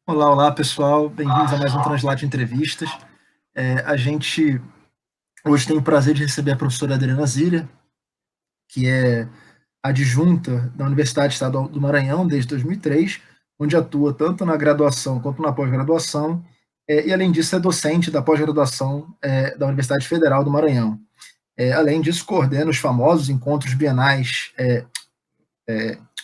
Olá, olá pessoal, bem-vindos a mais um Translate Entrevistas. A gente hoje tem o prazer de receber a professora Adriana Zília, que é adjunta da Universidade Estadual do Maranhão desde 2003, onde atua tanto na graduação quanto na pós-graduação, e além disso é docente da pós-graduação da Universidade Federal do Maranhão. Além disso, coordena os famosos encontros bienais,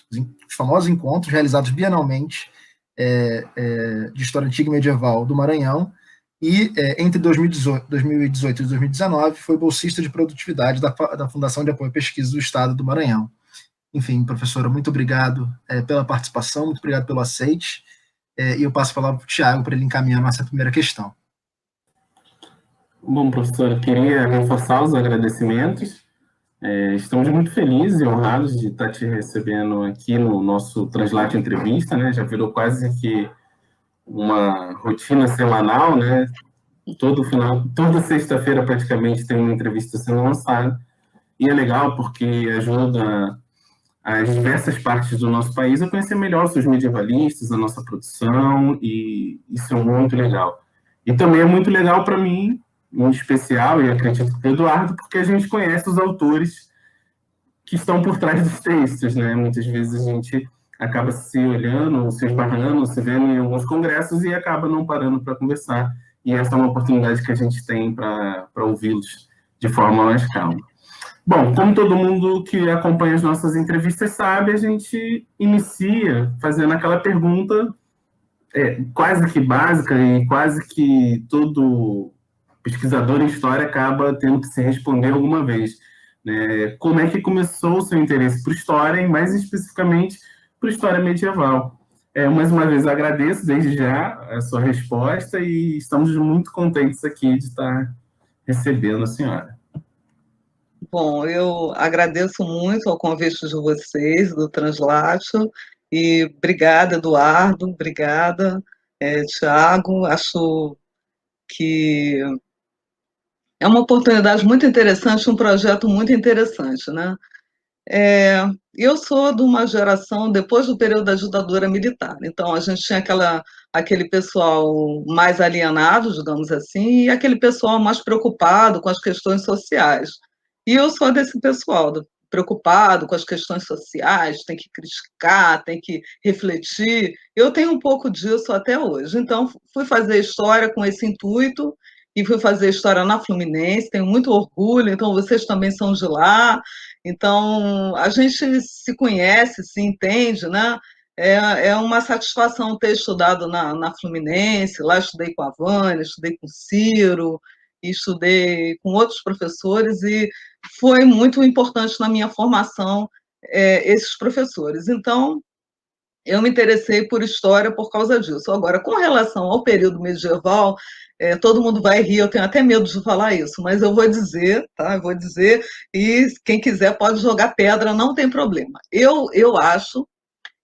os famosos encontros realizados bienalmente de História Antiga e Medieval do Maranhão, e entre 2018 e 2019 foi bolsista de produtividade da Fundação de Apoio à Pesquisa do Estado do Maranhão. Enfim, professora, muito obrigado pela participação, muito obrigado pelo aceite, e eu passo a palavra para o Tiago para ele encaminhar a nossa primeira questão. Bom, professor, queria reforçar os agradecimentos. Estamos muito felizes e honrados de estar te recebendo aqui no nosso Translate Entrevista, né? Já virou quase que uma rotina semanal, né? Toda sexta-feira praticamente tem uma entrevista sendo lançada. E é legal porque ajuda as diversas partes do nosso país a conhecer melhor os seus medievalistas, a nossa produção, e isso é muito legal. E também é muito legal para mim, em especial, e acredito que para o Eduardo, porque a gente conhece os autores que estão por trás dos textos, né? Muitas vezes a gente acaba se olhando, se esbarrando, se vendo em alguns congressos e acaba não parando para conversar. E essa é uma oportunidade que a gente tem para ouvi-los de forma mais calma. Bom, como todo mundo que acompanha as nossas entrevistas sabe, a gente inicia fazendo aquela pergunta quase que básica e quase que todo pesquisador em história acaba tendo que se responder alguma vez. Né? Como é que começou o seu interesse por história e, mais especificamente, por história medieval? Mais uma vez, agradeço desde já a sua resposta e estamos muito contentes aqui de estar recebendo a senhora. Bom, eu agradeço muito ao convite de vocês, do Translátio, e obrigada, Eduardo, obrigada, Tiago. Acho que é uma oportunidade muito interessante, um projeto muito interessante, né? Eu sou de uma geração depois do período da ditadura militar, então a gente tinha aquele pessoal mais alienado, digamos assim, e aquele pessoal mais preocupado com as questões sociais. E eu sou desse pessoal, preocupado com as questões sociais, tem que criticar, tem que refletir. Eu tenho um pouco disso até hoje. Então, fui fazer história com esse intuito e fui fazer história na Fluminense, tenho muito orgulho, então vocês também são de lá. Então, a gente se conhece, se entende, né? É uma satisfação ter estudado na Fluminense, lá estudei com a Vânia, estudei com o Ciro, estudei com outros professores, e foi muito importante na minha formação esses professores. Então, eu me interessei por história por causa disso. Agora, com relação ao período medieval, todo mundo vai rir, eu tenho até medo de falar isso, mas eu vou dizer, tá? Eu vou dizer, e quem quiser pode jogar pedra, não tem problema. Eu acho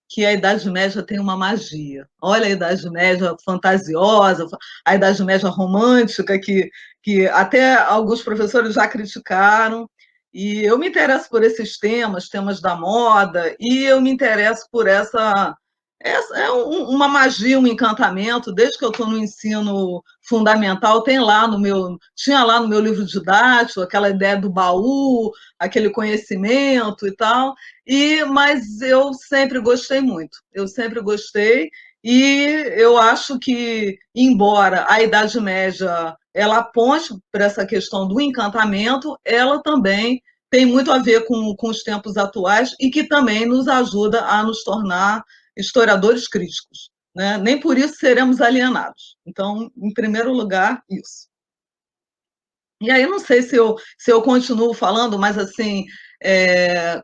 que a Idade Média tem uma magia. Olha a Idade Média fantasiosa, a Idade Média romântica, que até alguns professores já criticaram. E eu me interesso por esses temas da moda, e eu me interesso por uma magia, um encantamento. Desde que eu estou no ensino fundamental, tinha lá no meu livro didático aquela ideia do baú, aquele conhecimento e tal. Mas eu sempre gostei muito. Eu sempre gostei, e eu acho que, embora a Idade Média ela aponte para essa questão do encantamento, ela também tem muito a ver com os tempos atuais, e que também nos ajuda a nos tornar historiadores críticos. Né? Nem por isso seremos alienados. Então, em primeiro lugar, isso. E aí, não sei se eu continuo falando, mas assim,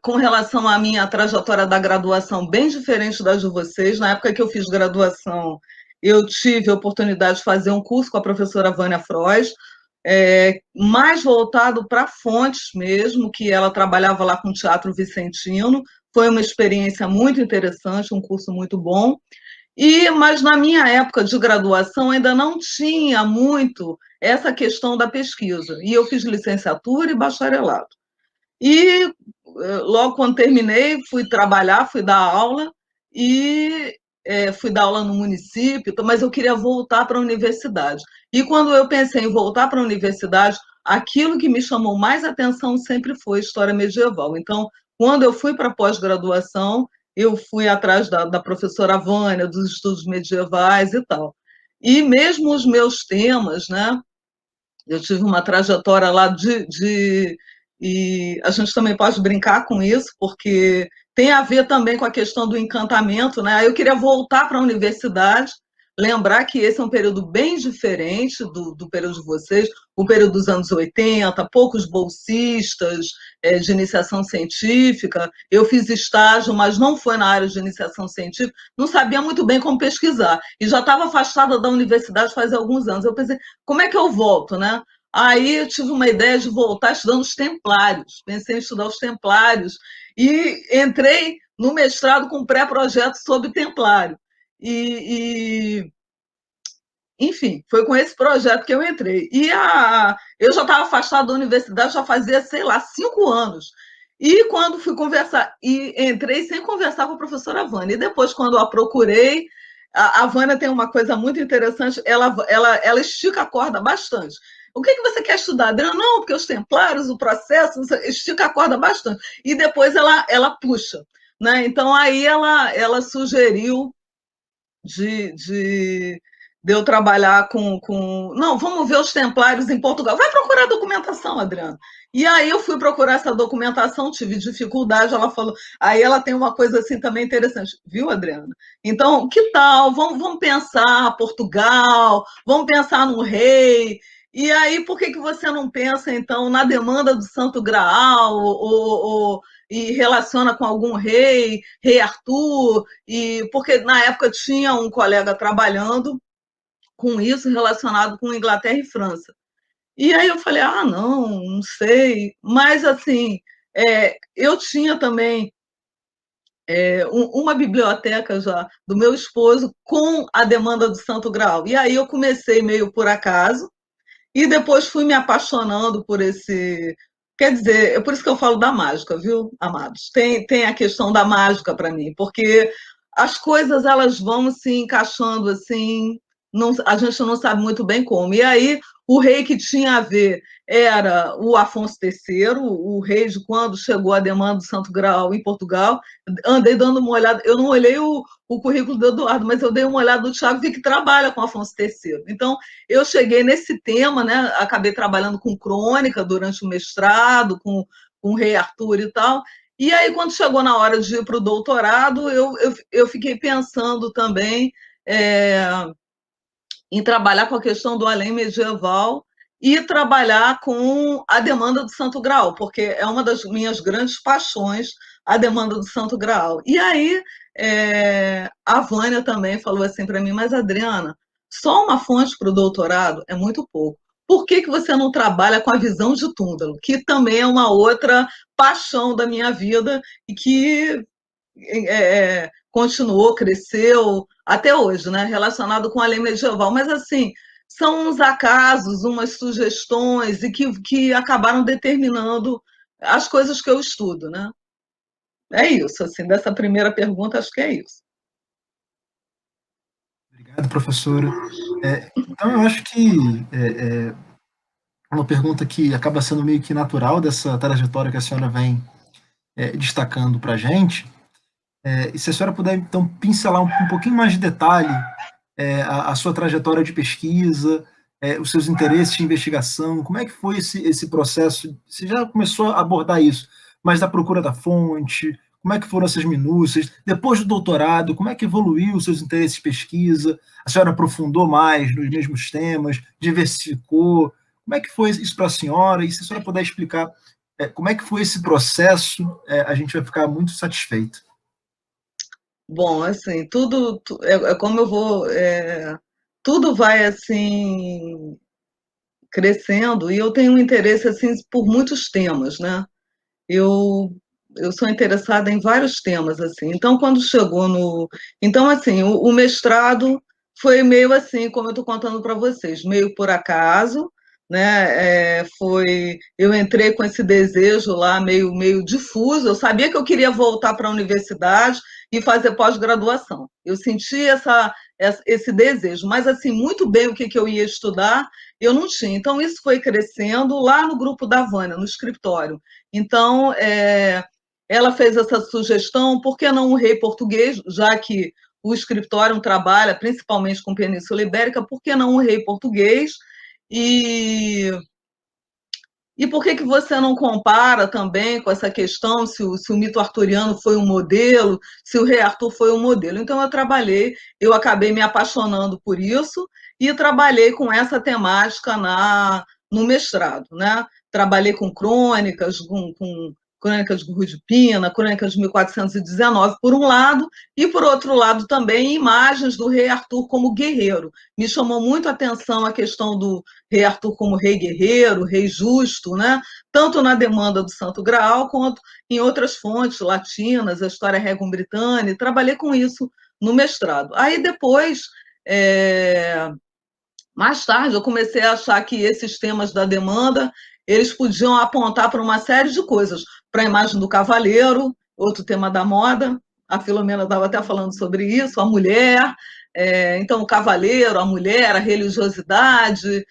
com relação à minha trajetória da graduação, bem diferente das de vocês. Na época que eu fiz graduação, eu tive a oportunidade de fazer um curso com a professora Vânia Frois, mais voltado para fontes mesmo, que ela trabalhava lá com teatro vicentino. Foi uma experiência muito interessante, um curso muito bom. Mas na minha época de graduação ainda não tinha muito essa questão da pesquisa. E eu fiz licenciatura e bacharelado. Logo quando terminei, fui trabalhar, fui dar aula, e fui dar aula no município, mas eu queria voltar para a universidade. E quando eu pensei em voltar para a universidade, aquilo que me chamou mais atenção sempre foi história medieval. Então, quando eu fui para a pós-graduação, eu fui atrás da professora Vânia, dos estudos medievais e tal. E mesmo os meus temas, né? Eu tive uma trajetória lá e a gente também pode brincar com isso, porque tem a ver também com a questão do encantamento, né? Eu queria voltar para a universidade, lembrar que esse é um período bem diferente do período de vocês, o período dos anos 80, poucos bolsistas de iniciação científica. Eu fiz estágio, mas não foi na área de iniciação científica, não sabia muito bem como pesquisar, e já estava afastada da universidade fazia alguns anos. Eu pensei, como é que eu volto, né? Aí eu tive uma ideia de voltar estudando os templários, pensei em estudar os templários, e entrei no mestrado com pré-projeto sobre templário. Enfim, foi com esse projeto que eu entrei. Eu já estava afastada da universidade, já fazia, sei lá, 5 anos. E quando fui conversar, e entrei sem conversar com a professora Vânia. E depois, quando a procurei, a Vânia tem uma coisa muito interessante, ela estica a corda bastante. O que você quer estudar? Adriana? Não, porque os templários, o processo, estica a corda bastante. E depois ela puxa. Né? Então, aí ela sugeriu de eu trabalhar com. Não, vamos ver os templários em Portugal. Vai procurar a documentação, Adriana. E aí eu fui procurar essa documentação, tive dificuldade, ela falou. Aí ela tem uma coisa assim também interessante, viu, Adriana? Então, que tal? Vamos pensar Portugal, vamos pensar no rei. E aí, por que você não pensa, então, na demanda do Santo Graal, e relaciona com algum rei Arthur, porque na época tinha um colega trabalhando com isso relacionado com Inglaterra e França. E aí eu falei, não sei. Mas, assim, eu tinha também uma biblioteca já do meu esposo com a demanda do Santo Graal. E aí eu comecei meio por acaso, e depois fui me apaixonando por esse. Quer dizer, é por isso que eu falo da mágica, viu, amados? Tem a questão da mágica para mim, porque as coisas elas vão se encaixando assim, não, a gente não sabe muito bem como. E aí, o rei que tinha a ver era o Afonso III, o rei de quando chegou a demanda do Santo Graal em Portugal. Andei dando uma olhada, eu não olhei o currículo do Eduardo, mas eu dei uma olhada no Tiago, vi que trabalha com Afonso III. Então, eu cheguei nesse tema, né? Acabei trabalhando com crônica durante o mestrado, com o rei Arthur e tal. E aí, quando chegou na hora de ir para o doutorado, eu fiquei pensando também em trabalhar com a questão do além medieval e trabalhar com a demanda do Santo Graal, porque é uma das minhas grandes paixões, a demanda do Santo Graal. E aí, a Vânia também falou assim para mim, mas Adriana, só uma fonte para o doutorado é muito pouco. Por que você não trabalha com a visão de Túndalo, que também é uma outra paixão da minha vida e que continuou, cresceu até hoje, né? Relacionado com a lei medieval. Mas, assim, são uns acasos, umas sugestões e que acabaram determinando as coisas que eu estudo, né? É isso, assim, dessa primeira pergunta, acho que é isso. Obrigado, professora. Então, eu acho que uma pergunta que acaba sendo meio que natural dessa trajetória que a senhora vem destacando para a gente. E se a senhora puder, então, pincelar um pouquinho mais de detalhe a sua trajetória de pesquisa, os seus interesses de investigação, como é que foi esse processo? Você já começou a abordar isso, mas da procura da fonte, como é que foram essas minúcias? Depois do doutorado, como é que evoluiu os seus interesses de pesquisa? A senhora aprofundou mais nos mesmos temas, diversificou? Como é que foi isso para a senhora? E se a senhora puder explicar como é que foi esse processo, a gente vai ficar muito satisfeito. Bom, assim, tudo como eu vou, tudo vai assim crescendo e eu tenho um interesse assim por muitos temas, né? Eu eu sou interessada em vários temas assim. Então, quando chegou no, então assim, o mestrado foi meio assim, como eu estou contando para vocês, meio por acaso, né? Eu entrei com esse desejo lá meio difuso. Eu sabia que eu queria voltar para a universidade e fazer pós-graduação. Eu senti esse desejo, mas assim muito bem o que eu ia estudar eu não tinha. Então isso foi crescendo lá no grupo da Vânia, no escritório. Então ela fez essa sugestão, por que não um rei português, já que o escritório trabalha principalmente com Península Ibérica, por que não um rei português? E, e por que você não compara também com essa questão se o mito arturiano foi um modelo, se o rei Arthur foi um modelo? Então eu acabei me apaixonando por isso e trabalhei com essa temática no mestrado, né? Trabalhei com crônicas, com Crônicas de Rui de Pina, Crônicas de 1419, por um lado, e por outro lado também imagens do rei Arthur como guerreiro. Me chamou muito a atenção a questão do rei Arthur como rei guerreiro, rei justo, né? Tanto na demanda do Santo Graal, quanto em outras fontes latinas, a história Regum Britanniae, trabalhei com isso no mestrado. Aí depois, mais tarde, eu comecei a achar que esses temas da demanda, eles podiam apontar para uma série de coisas, para a imagem do cavaleiro, outro tema da moda, a Filomena estava até falando sobre isso, a mulher, então o cavaleiro, a mulher, a religiosidade,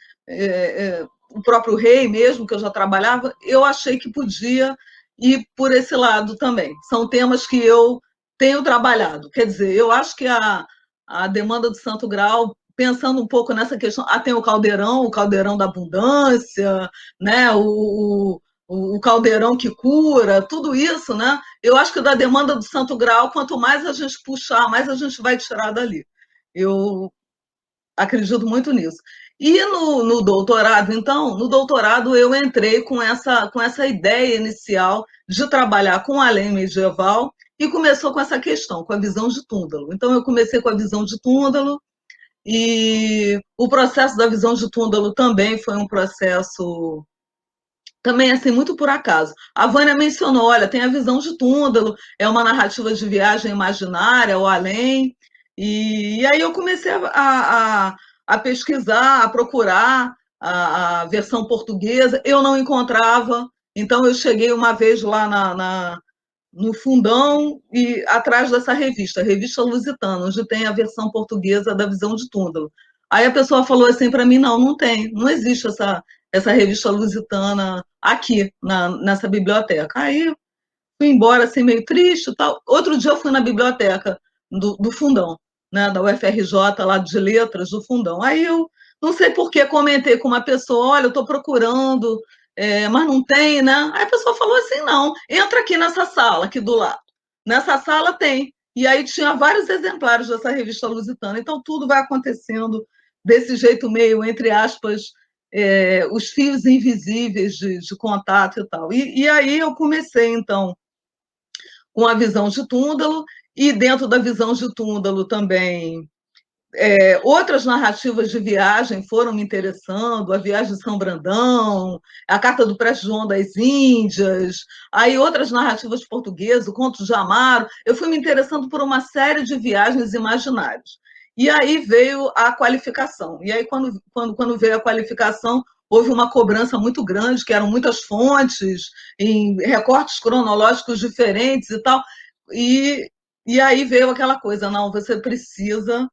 o próprio rei mesmo, que eu já trabalhava, eu achei que podia ir por esse lado também. São temas que eu tenho trabalhado. Quer dizer, eu acho que a demanda do Santo Graal, pensando um pouco nessa questão, tem o caldeirão da abundância, né? O caldeirão que cura, tudo isso, né? Eu acho que da demanda do Santo Graal, quanto mais a gente puxar, mais a gente vai tirar dali. Eu acredito muito nisso. E no doutorado, então, no doutorado eu entrei com essa ideia inicial de trabalhar com além medieval e começou com essa questão, com a visão de Túndalo. Então, eu comecei com a visão de Túndalo e o processo da visão de Túndalo também foi um processo também assim muito por acaso. A Vânia mencionou, olha, tem a visão de Túndalo, é uma narrativa de viagem imaginária ou além, e aí eu comecei a pesquisar, a procurar a versão portuguesa, eu não encontrava, então eu cheguei uma vez lá no fundão e atrás dessa revista, a Revista Lusitana, onde tem a versão portuguesa da Visão de Túndalo. Aí a pessoa falou assim para mim, não tem, não existe essa Revista Lusitana aqui, nessa biblioteca. Aí fui embora assim, meio triste e tal. Outro dia eu fui na biblioteca do Fundão, né, da UFRJ, lá de Letras, do Fundão. Aí eu não sei por que comentei com uma pessoa, olha, eu estou procurando, mas não tem, né? Aí a pessoa falou assim, não, entra aqui nessa sala, aqui do lado. Nessa sala tem. E aí tinha vários exemplares dessa revista Lusitana. Então tudo vai acontecendo desse jeito meio, entre aspas, os fios invisíveis de contato e tal. E aí eu comecei, então, com a visão de Túndalo, e dentro da visão de Túndalo também outras narrativas de viagem foram me interessando, a viagem de São Brandão, a carta do Prestes João das Índias, aí outras narrativas portuguesas, o Conto de Amaro, eu fui me interessando por uma série de viagens imaginárias. E aí veio a qualificação. E aí, quando veio a qualificação, houve uma cobrança muito grande, que eram muitas fontes, em recortes cronológicos diferentes e tal. E aí veio aquela coisa, não, você precisa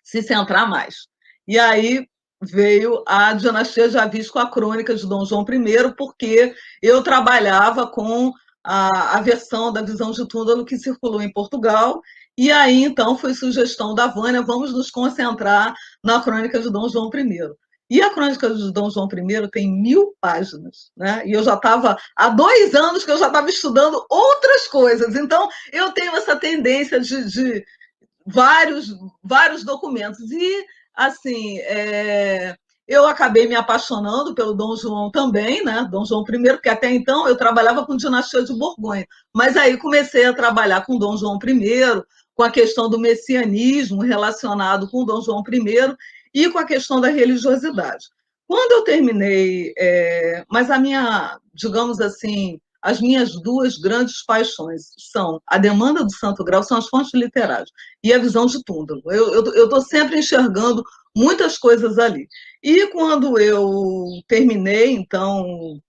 se centrar mais. E aí veio a dinastia de Avis com a crônica de Dom João I, porque eu trabalhava com a versão da visão de Túndalo que circulou em Portugal, e aí então foi sugestão da Vânia, vamos nos concentrar na crônica de Dom João I. E a crônica de Dom João I tem 1000 páginas, né? E eu já estava, há 2 anos que eu já estava estudando outras coisas, então eu tenho essa tendência de vários documentos. E, assim, eu acabei me apaixonando pelo Dom João também, né? Dom João I, porque até então eu trabalhava com dinastia de Borgonha. Mas aí comecei a trabalhar com Dom João I, com a questão do messianismo relacionado com Dom João I e com a questão da religiosidade. Quando eu terminei, mas a minha, digamos assim, as minhas 2 grandes paixões são a demanda do Santo Graal, são as fontes literárias, e a visão de Túndalo. Eu estou sempre enxergando muitas coisas ali. E quando eu terminei, então,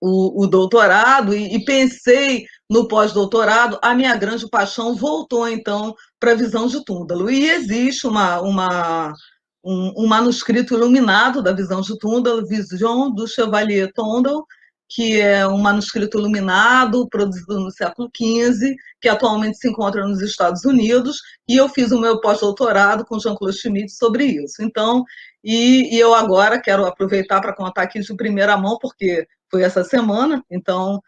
o doutorado e pensei no pós-doutorado, a minha grande paixão voltou, então, para a visão de Túndalo. E existe um manuscrito iluminado da visão de Túndalo, Vision do Chevalier Tondel, que é um manuscrito iluminado, produzido no século XV, que atualmente se encontra nos Estados Unidos, e eu fiz o meu pós-doutorado com Jean-Claude Schmitt sobre isso. Então, eu agora quero aproveitar para contar aqui de primeira mão, porque foi essa semana, então,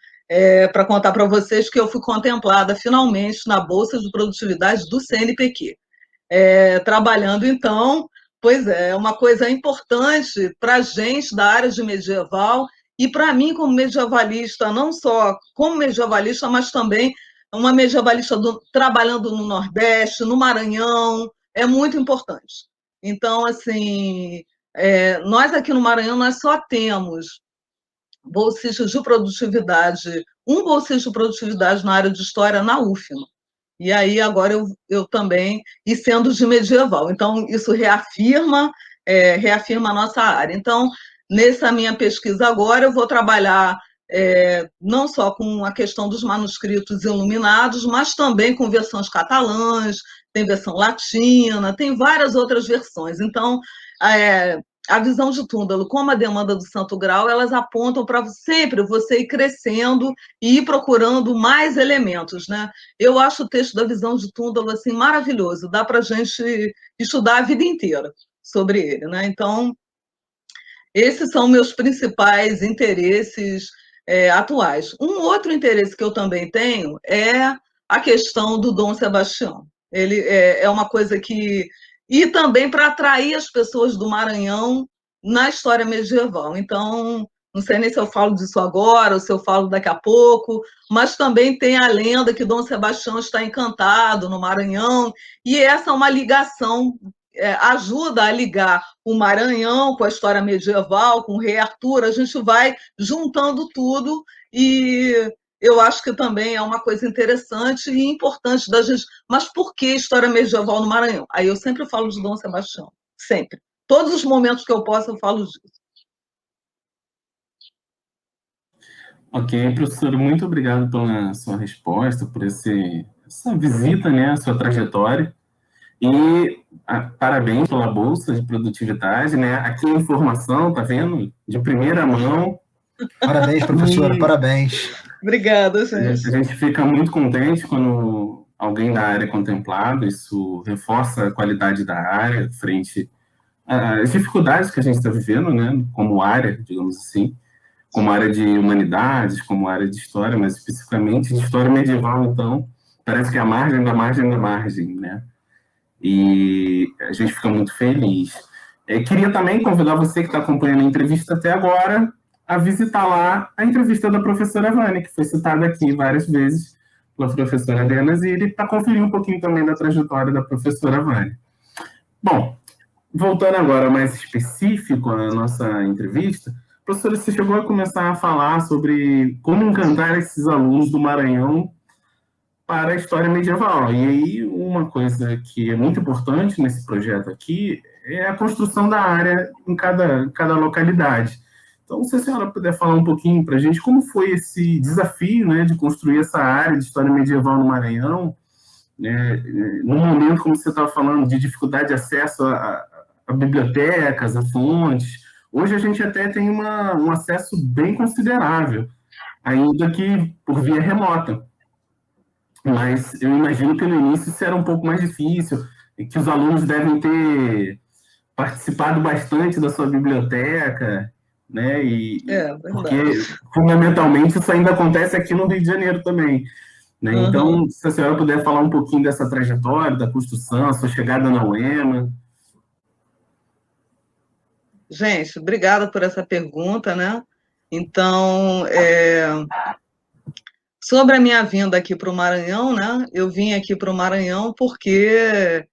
para contar para vocês que eu fui contemplada finalmente na Bolsa de Produtividade do CNPq. Trabalhando, então, pois é uma coisa importante para a gente da área de medieval e para mim, como medievalista, não só como medievalista, mas também uma medievalista trabalhando no Nordeste, no Maranhão, é muito importante. Então, assim, nós aqui no Maranhão, nós só temos bolsistas de produtividade, um bolsista de produtividade na área de história na UFMA. E aí agora eu também, e sendo de medieval. Então, isso reafirma a nossa área. Então, nessa minha pesquisa agora, eu vou trabalhar não só com a questão dos manuscritos iluminados, mas também com versões catalãs, tem versão latina, tem várias outras versões. Então, a visão de Túndalo, como a demanda do Santo Grau, elas apontam para sempre você ir crescendo e ir procurando mais elementos, né? Eu acho o texto da visão de Túndalo assim maravilhoso, dá para a gente estudar a vida inteira sobre ele, né? Então, esses são meus principais interesses atuais. Um outro interesse que eu também tenho é a questão do Dom Sebastião. Ele é uma coisa que e também para atrair as pessoas do Maranhão na história medieval. Então, não sei nem se eu falo disso agora ou se eu falo daqui a pouco, mas também tem a lenda que Dom Sebastião está encantado no Maranhão, e essa é uma ligação, ajuda a ligar o Maranhão com a história medieval, com o rei Arthur, a gente vai juntando tudo e eu acho que também é uma coisa interessante e importante da gente. Mas por que história medieval no Maranhão? Aí eu sempre falo de Dom Sebastião, sempre. Todos os momentos que eu posso, eu falo disso. Ok, professor, muito obrigado pela sua resposta, por essa visita, né, à sua trajetória. E parabéns pela Bolsa de Produtividade, né? Aqui a informação, tá vendo? De primeira mão. Parabéns, professora, parabéns. Obrigada, gente. A gente fica muito contente quando alguém da área é contemplado, isso reforça a qualidade da área frente às dificuldades que a gente está vivendo, né? Como área, digamos assim, como área de humanidades, como área de história, mas especificamente de história medieval, então, parece que é a margem da margem da margem, né? E a gente fica muito feliz. Queria também convidar você que está acompanhando a entrevista até agora a visitar lá a entrevista da professora Vânia, que foi citada aqui várias vezes pela professora Adriana Zilli, para conferir um pouquinho também da trajetória da professora Vânia. Bom, voltando agora mais específico à nossa entrevista, professora, você chegou a começar a falar sobre como encantar esses alunos do Maranhão para a história medieval. E aí, uma coisa que é muito importante nesse projeto aqui é a construção da área em cada localidade. Então, se a senhora puder falar um pouquinho para a gente como foi esse desafio, né, de construir essa área de história medieval no Maranhão, né, num momento, como você estava falando, de dificuldade de acesso a bibliotecas, a fontes. Hoje a gente até tem um acesso bem considerável, ainda que por via remota. Mas eu imagino que no início isso era um pouco mais difícil, e que os alunos devem ter participado bastante da sua biblioteca, né? Porque, fundamentalmente, isso ainda acontece aqui no Rio de Janeiro também. Né? Uhum. Então, se a senhora puder falar um pouquinho dessa trajetória, da construção, a sua chegada na UEMA. Gente, obrigada por essa pergunta, né? Então, sobre a minha vinda aqui para o Maranhão, né? Eu vim aqui para o Maranhão porque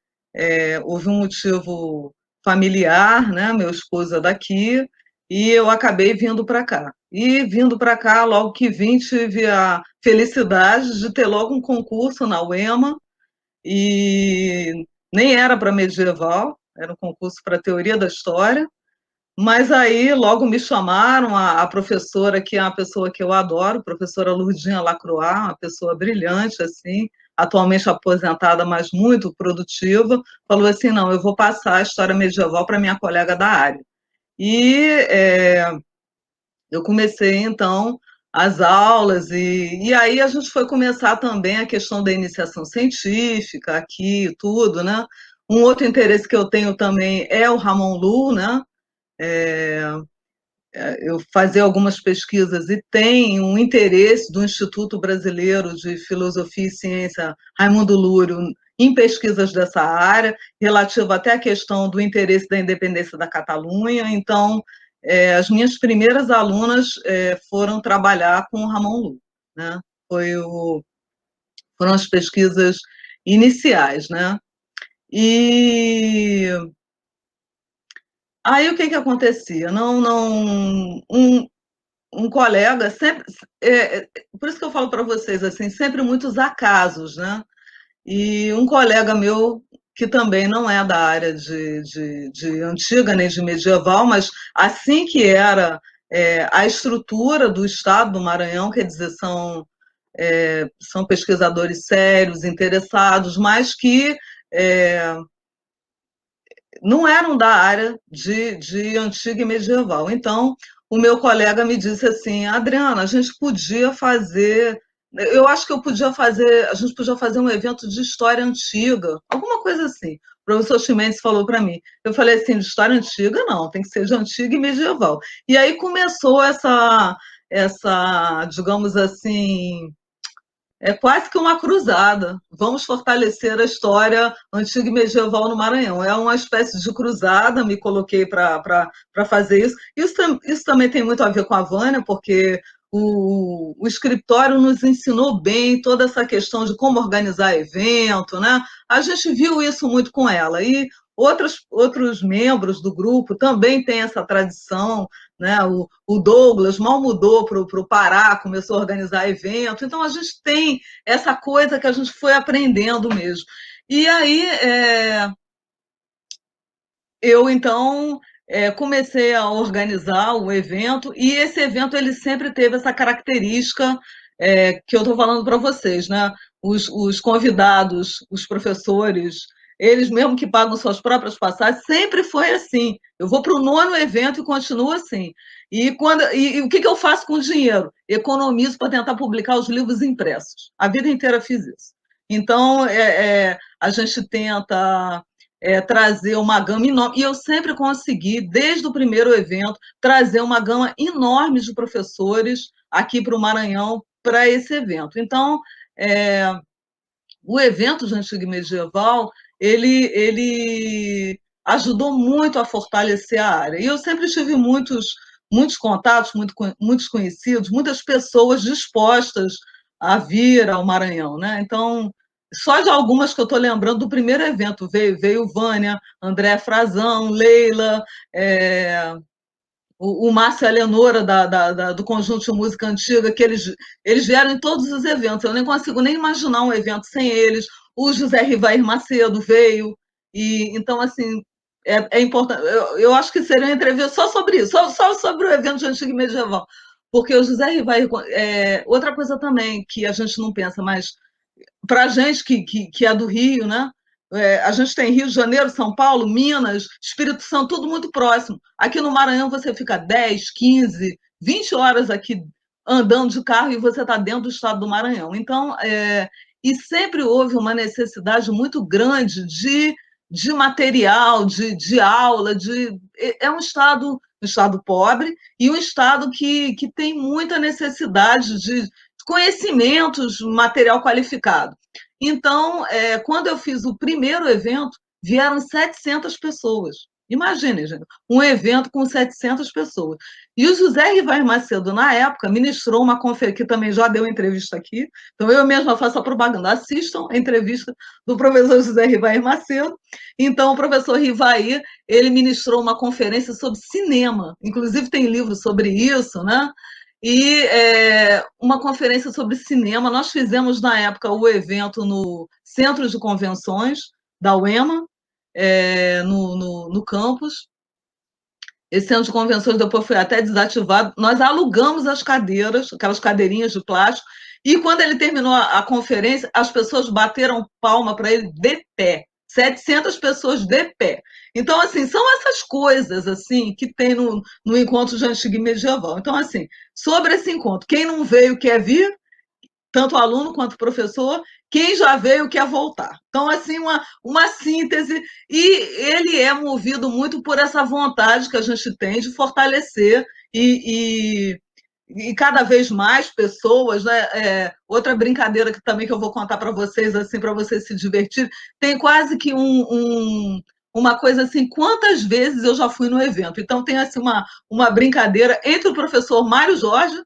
houve um motivo familiar, né? Meu esposo é daqui e eu acabei vindo para cá. E vindo para cá, logo que vim, tive a felicidade de ter logo um concurso na UEMA e nem era para medieval, era um concurso para teoria da história. Mas aí logo me chamaram, a professora, que é uma pessoa que eu adoro, professora Lourdinha Lacroix, uma pessoa brilhante, assim, atualmente aposentada, mas muito produtiva, falou assim, não, eu vou passar a história medieval para minha colega da área. E eu comecei, então, as aulas, e aí a gente foi começar também a questão da iniciação científica aqui, tudo, né? Um outro interesse que eu tenho também é o Ramon Lu, né? Eu fazia algumas pesquisas e tem um interesse do Instituto Brasileiro de Filosofia e Ciência, Raimundo Lúrio, em pesquisas dessa área, relativa até à questão do interesse da independência da Catalunha. Então, as minhas primeiras alunas foram trabalhar com o Ramon Lúrio, né? Foram as pesquisas iniciais, né? E aí o que acontecia? Um colega sempre, por isso que eu falo para vocês assim, sempre muitos acasos, né? E um colega meu que também não é da área de antiga nem de medieval, mas assim que era a estrutura do Estado do Maranhão, quer dizer, são pesquisadores sérios, interessados, mas que não eram da área de antiga e medieval. Então, o meu colega me disse assim, Adriana, a gente podia fazer, eu acho que a gente podia fazer um evento de história antiga, alguma coisa assim. O professor Chimenez falou para mim. Eu falei assim, de história antiga não, tem que ser de antiga e medieval. E aí começou digamos assim, quase que uma cruzada. Vamos fortalecer a história antiga e medieval no Maranhão. É uma espécie de cruzada, me coloquei para fazer isso. Isso também tem muito a ver com a Vânia, porque o escritório nos ensinou bem toda essa questão de como organizar evento, né? A gente viu isso muito com ela. E outros membros do grupo também têm essa tradição, né? O Douglas mal mudou para o Pará, começou a organizar evento. Então, a gente tem essa coisa que a gente foi aprendendo mesmo. E aí, eu, então, comecei a organizar o evento, e esse evento ele sempre teve essa característica que eu estou falando para vocês, né? Os convidados, os professores, eles mesmo que pagam suas próprias passagens, sempre foi assim. Eu vou para o 9º evento e continuo assim. E o que eu faço com o dinheiro? Economizo para tentar publicar os livros impressos. A vida inteira fiz isso. Então, a gente tenta trazer uma gama enorme, e eu sempre consegui, desde o primeiro evento, trazer uma gama enorme de professores aqui para o Maranhão para esse evento. Então, o evento de Antiga e Medieval, ele ajudou muito a fortalecer a área. E eu sempre tive muitos contatos, muitos conhecidos, muitas pessoas dispostas a vir ao Maranhão, né? Então, só de algumas que eu estou lembrando do primeiro evento, veio Vânia, André Frazão, Leila, o Márcio e a Eleonora do Conjunto de Música Antiga, que eles vieram em todos os eventos, eu nem consigo nem imaginar um evento sem eles. O José Rivair Macedo veio, e então, assim, é importante. Eu acho que seria uma entrevista só sobre isso, só sobre o evento de Antiga e Medieval, porque o José Rivair, outra coisa também que a gente não pensa, mas para a gente que é do Rio, né? A gente tem Rio de Janeiro, São Paulo, Minas, Espírito Santo, tudo muito próximo. Aqui no Maranhão você fica 10, 15, 20 horas aqui andando de carro e você está dentro do estado do Maranhão. Então, e sempre houve uma necessidade muito grande de material, de aula, é um estado pobre e um estado que tem muita necessidade de conhecimentos, material qualificado. Então, quando eu fiz o primeiro evento, vieram 700 pessoas. Imaginem, gente, um evento com 700 pessoas. E o José Rivair Macedo, na época, ministrou uma conferência, que também já deu entrevista aqui, então eu mesma faço a propaganda, assistam a entrevista do professor José Rivair Macedo. Então, o professor Rivair, ele ministrou uma conferência sobre cinema, inclusive tem livro sobre isso, né? E uma conferência sobre cinema. Nós fizemos, na época, o evento no Centro de Convenções da UEMA, no campus. esse centro de convenções depois foi até desativado. Nós alugamos as cadeiras, aquelas cadeirinhas de plástico, e quando ele terminou a conferência, as pessoas bateram palma para ele de pé. 700 pessoas de pé. Então, assim, são essas coisas assim que tem no encontro de Antiga e Medieval. Então, assim, sobre esse encontro, quem não veio quer vir, tanto aluno quanto professor, quem já veio quer voltar. Então, assim, uma síntese, e ele é movido muito por essa vontade que a gente tem de fortalecer e cada vez mais pessoas, né? Outra brincadeira que também que eu vou contar para vocês, assim, para vocês se divertirem, tem quase que uma coisa assim, quantas vezes eu já fui no evento. Então, tem assim, uma brincadeira entre o professor Mário Jorge,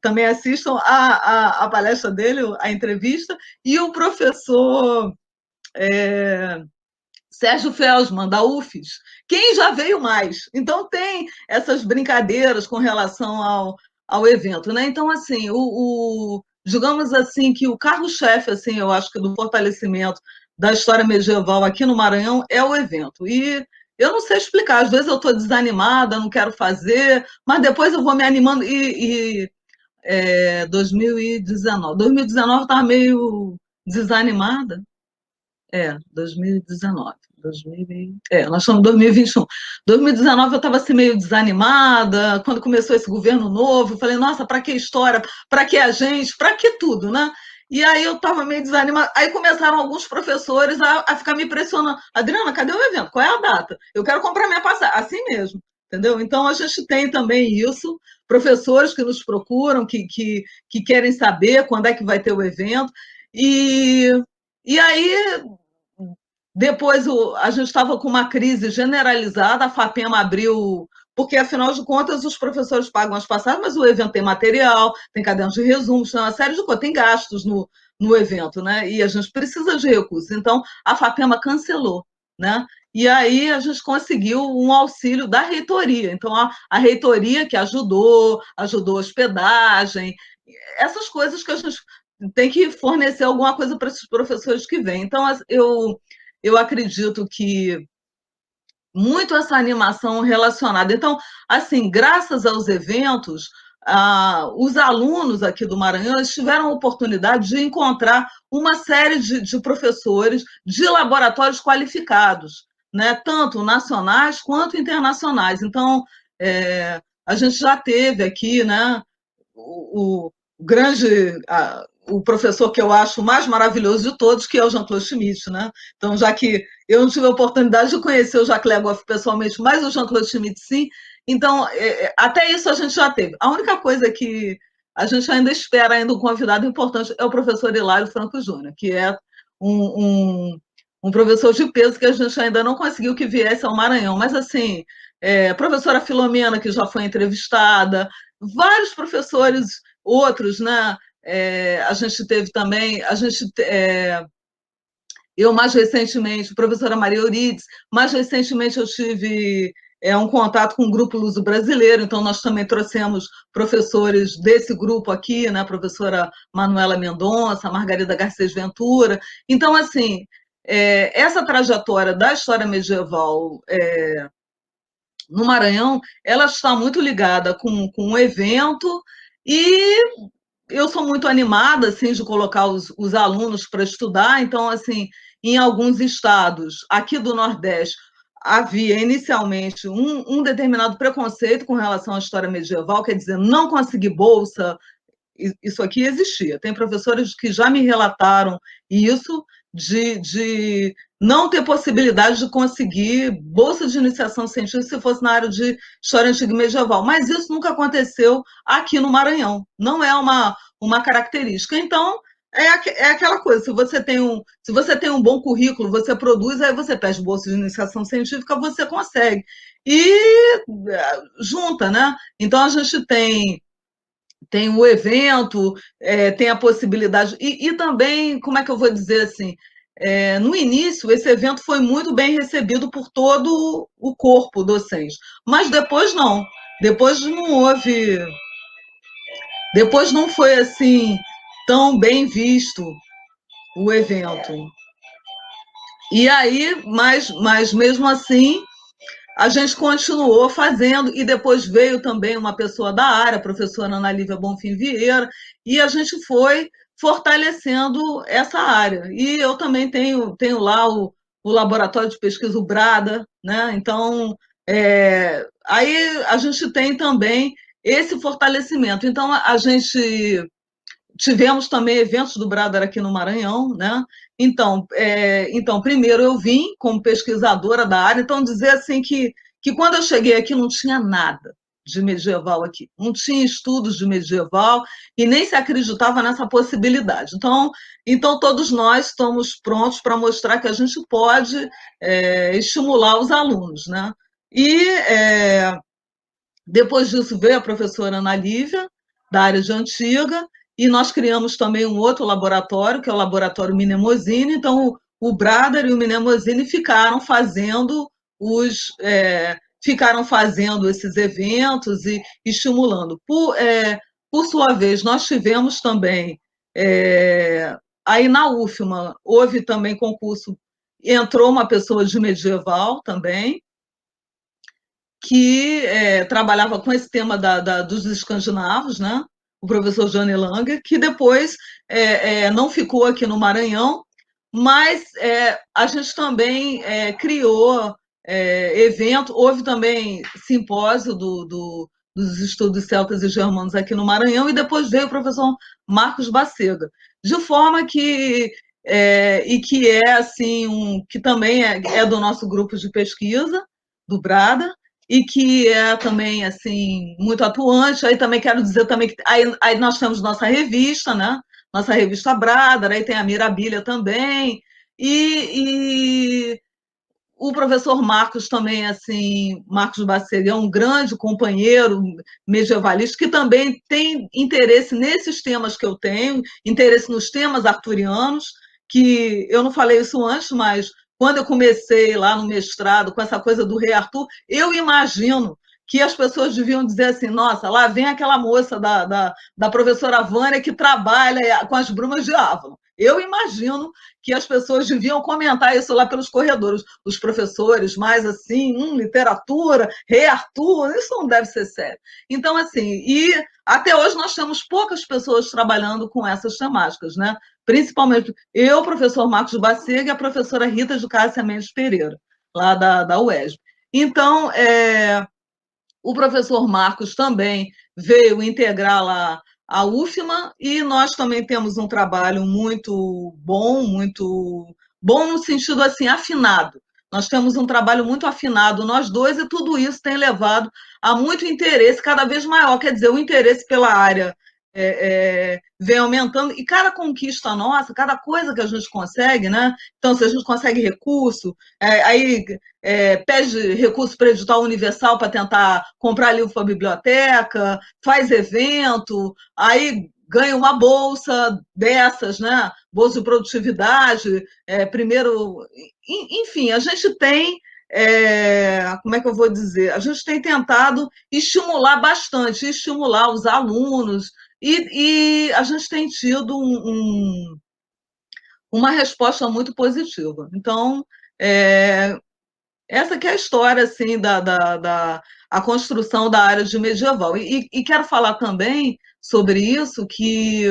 também assistam a palestra dele, a entrevista, e o professor Sérgio Felsman, da UFES. Quem já veio mais? Então, tem essas brincadeiras com relação ao evento. Né? Então, assim, digamos assim, que o carro-chefe, assim, eu acho que do fortalecimento da história medieval aqui no Maranhão é o evento. E eu não sei explicar, às vezes eu estou desanimada, não quero fazer, mas depois eu vou me animando 2019. 2019 eu estava meio desanimada. 2019. Nós estamos em 2021. 2019 eu estava assim meio desanimada, quando começou esse governo novo, eu falei, nossa, para que história, para que a gente, para que tudo, né? E aí eu estava meio desanimada. Aí começaram alguns professores a ficar me pressionando. Adriana, cadê o evento? Qual é a data? Eu quero comprar minha passagem. Assim mesmo, entendeu? Então a gente tem também isso, professores que nos procuram, que querem saber quando é que vai ter o evento. E aí depois a gente estava com uma crise generalizada, a FAPEMA abriu, porque afinal de contas os professores pagam as passagens, mas o evento tem material, tem cadernos de resumos, tem uma série de coisas, tem gastos no evento, né? E a gente precisa de recursos. Então a FAPEMA cancelou, né? E aí a gente conseguiu um auxílio da reitoria. Então a reitoria que ajudou a hospedagem, essas coisas que a gente tem que fornecer alguma coisa para esses professores que vêm. Então eu acredito que muito essa animação relacionada. Então, assim, graças aos eventos, os alunos aqui do Maranhão tiveram a oportunidade de encontrar uma série de professores de laboratórios qualificados, né, tanto nacionais quanto internacionais. Então, a gente já teve aqui, né, o grande o professor que eu acho mais maravilhoso de todos, que é o Jean-Claude Schmitt, né? Então, já que eu não tive a oportunidade de conhecer o Jacques Legoff pessoalmente, mas o Jean-Claude Schmitt sim, então, até isso a gente já teve. A única coisa que a gente ainda espera, ainda um convidado importante, é o professor Hilário Franco Júnior, que é um professor de peso que a gente ainda não conseguiu que viesse ao Maranhão, mas assim, professora Filomena, que já foi entrevistada, vários professores, outros, né? A gente teve também, eu mais recentemente, professora Maria Eurides, mais recentemente eu tive um contato com o Grupo Luso Brasileiro, então nós também trouxemos professores desse grupo aqui, né, a professora Manuela Mendonça, a Margarida Garcês Ventura. Então, assim, essa trajetória da história medieval no Maranhão, ela está muito ligada com o evento e eu sou muito animada assim de colocar os alunos para estudar. Então, assim, em alguns estados aqui do Nordeste havia inicialmente um determinado preconceito com relação à história medieval, quer dizer, não conseguir bolsa. Isso aqui existia. Tem professores que já me relataram isso, de não ter possibilidade de conseguir bolsa de iniciação científica se fosse na área de história antiga e medieval. Mas isso nunca aconteceu aqui no Maranhão. Não é uma característica. Então, é aquela coisa, se você tem um bom currículo, você produz, aí você pede bolsa de iniciação científica, você consegue. E junta, né? Então, a gente tem o evento, tem a possibilidade. E também, como é que eu vou dizer assim? No início, esse evento foi muito bem recebido por todo o corpo docente, mas depois não. Depois não houve. Depois não foi assim tão bem visto o evento. E aí, mas mesmo assim, a gente continuou fazendo, e depois veio também uma pessoa da área, a professora Ana Lívia Bonfim Vieira, e a gente foi fortalecendo essa área. E eu também tenho lá o laboratório de pesquisa, o Brada, né? Então, aí a gente tem também esse fortalecimento. Então, a gente tivemos também eventos do Brada aqui no Maranhão, né? Então, primeiro eu vim como pesquisadora da área, então dizer assim que quando eu cheguei aqui não tinha nada de medieval aqui, não tinha estudos de medieval e nem se acreditava nessa possibilidade. Então todos nós estamos prontos para mostrar que a gente pode estimular os alunos, né? E depois disso veio a professora Ana Lívia, da área de Antiga, e nós criamos também um outro laboratório, que é o Laboratório Mnemosine. Então, o Brader e o Mnemosine ficaram fazendo esses eventos e estimulando. Por sua vez, nós tivemos também, aí na UFMA, houve também concurso, entrou uma pessoa de medieval também, que trabalhava com esse tema dos escandinavos, né? O professor Jane Langer, que depois não ficou aqui no Maranhão, mas a gente também criou evento, houve também simpósio dos estudos celtas e germanos aqui no Maranhão, e depois veio o professor Marcos Bacega, de forma e que assim, que também é do nosso grupo de pesquisa, do Brada, e que é também assim muito atuante. Aí também quero dizer também que aí nós temos nossa revista, né? Nossa revista Brada, aí tem a Mirabilha também, e o professor Marcos também, assim, Marcos Bacega é um grande companheiro medievalista que também tem interesse nesses temas que eu tenho, interesse nos temas arturianos, que eu não falei isso antes, mas quando eu comecei lá no mestrado com essa coisa do rei Arthur, eu imagino que as pessoas deviam dizer assim, nossa, lá vem aquela moça da professora Vânia que trabalha com as brumas de Avalon. Eu imagino que as pessoas deviam comentar isso lá pelos corredores. Os professores, mais assim, literatura, rei Arthur, isso não deve ser sério. Então, assim, e até hoje nós temos poucas pessoas trabalhando com essas temáticas, né? Principalmente eu, professor Marcos Bacega, e a professora Rita de Cássia Mendes Pereira, lá da UESB. Então, o professor Marcos também veio integrar lá a UFMA, e nós também temos um trabalho muito bom no sentido assim, afinado. Nós temos um trabalho muito afinado, nós dois, e tudo isso tem levado a muito interesse cada vez maior. Quer dizer, o interesse pela área vem aumentando, e cada conquista nossa, cada coisa que a gente consegue, né? Então, se a gente consegue recurso, aí pede recurso para edital universal para tentar comprar livro para a biblioteca, faz evento, aí ganha uma bolsa dessas, né? Bolsa de produtividade, primeiro. Enfim, a gente tem. Como é que eu vou dizer? A gente tem tentado estimular bastante, estimular os alunos, e a gente tem tido uma resposta muito positiva. Então, essa que é a história assim, a construção da área de medieval. E quero falar também sobre isso, que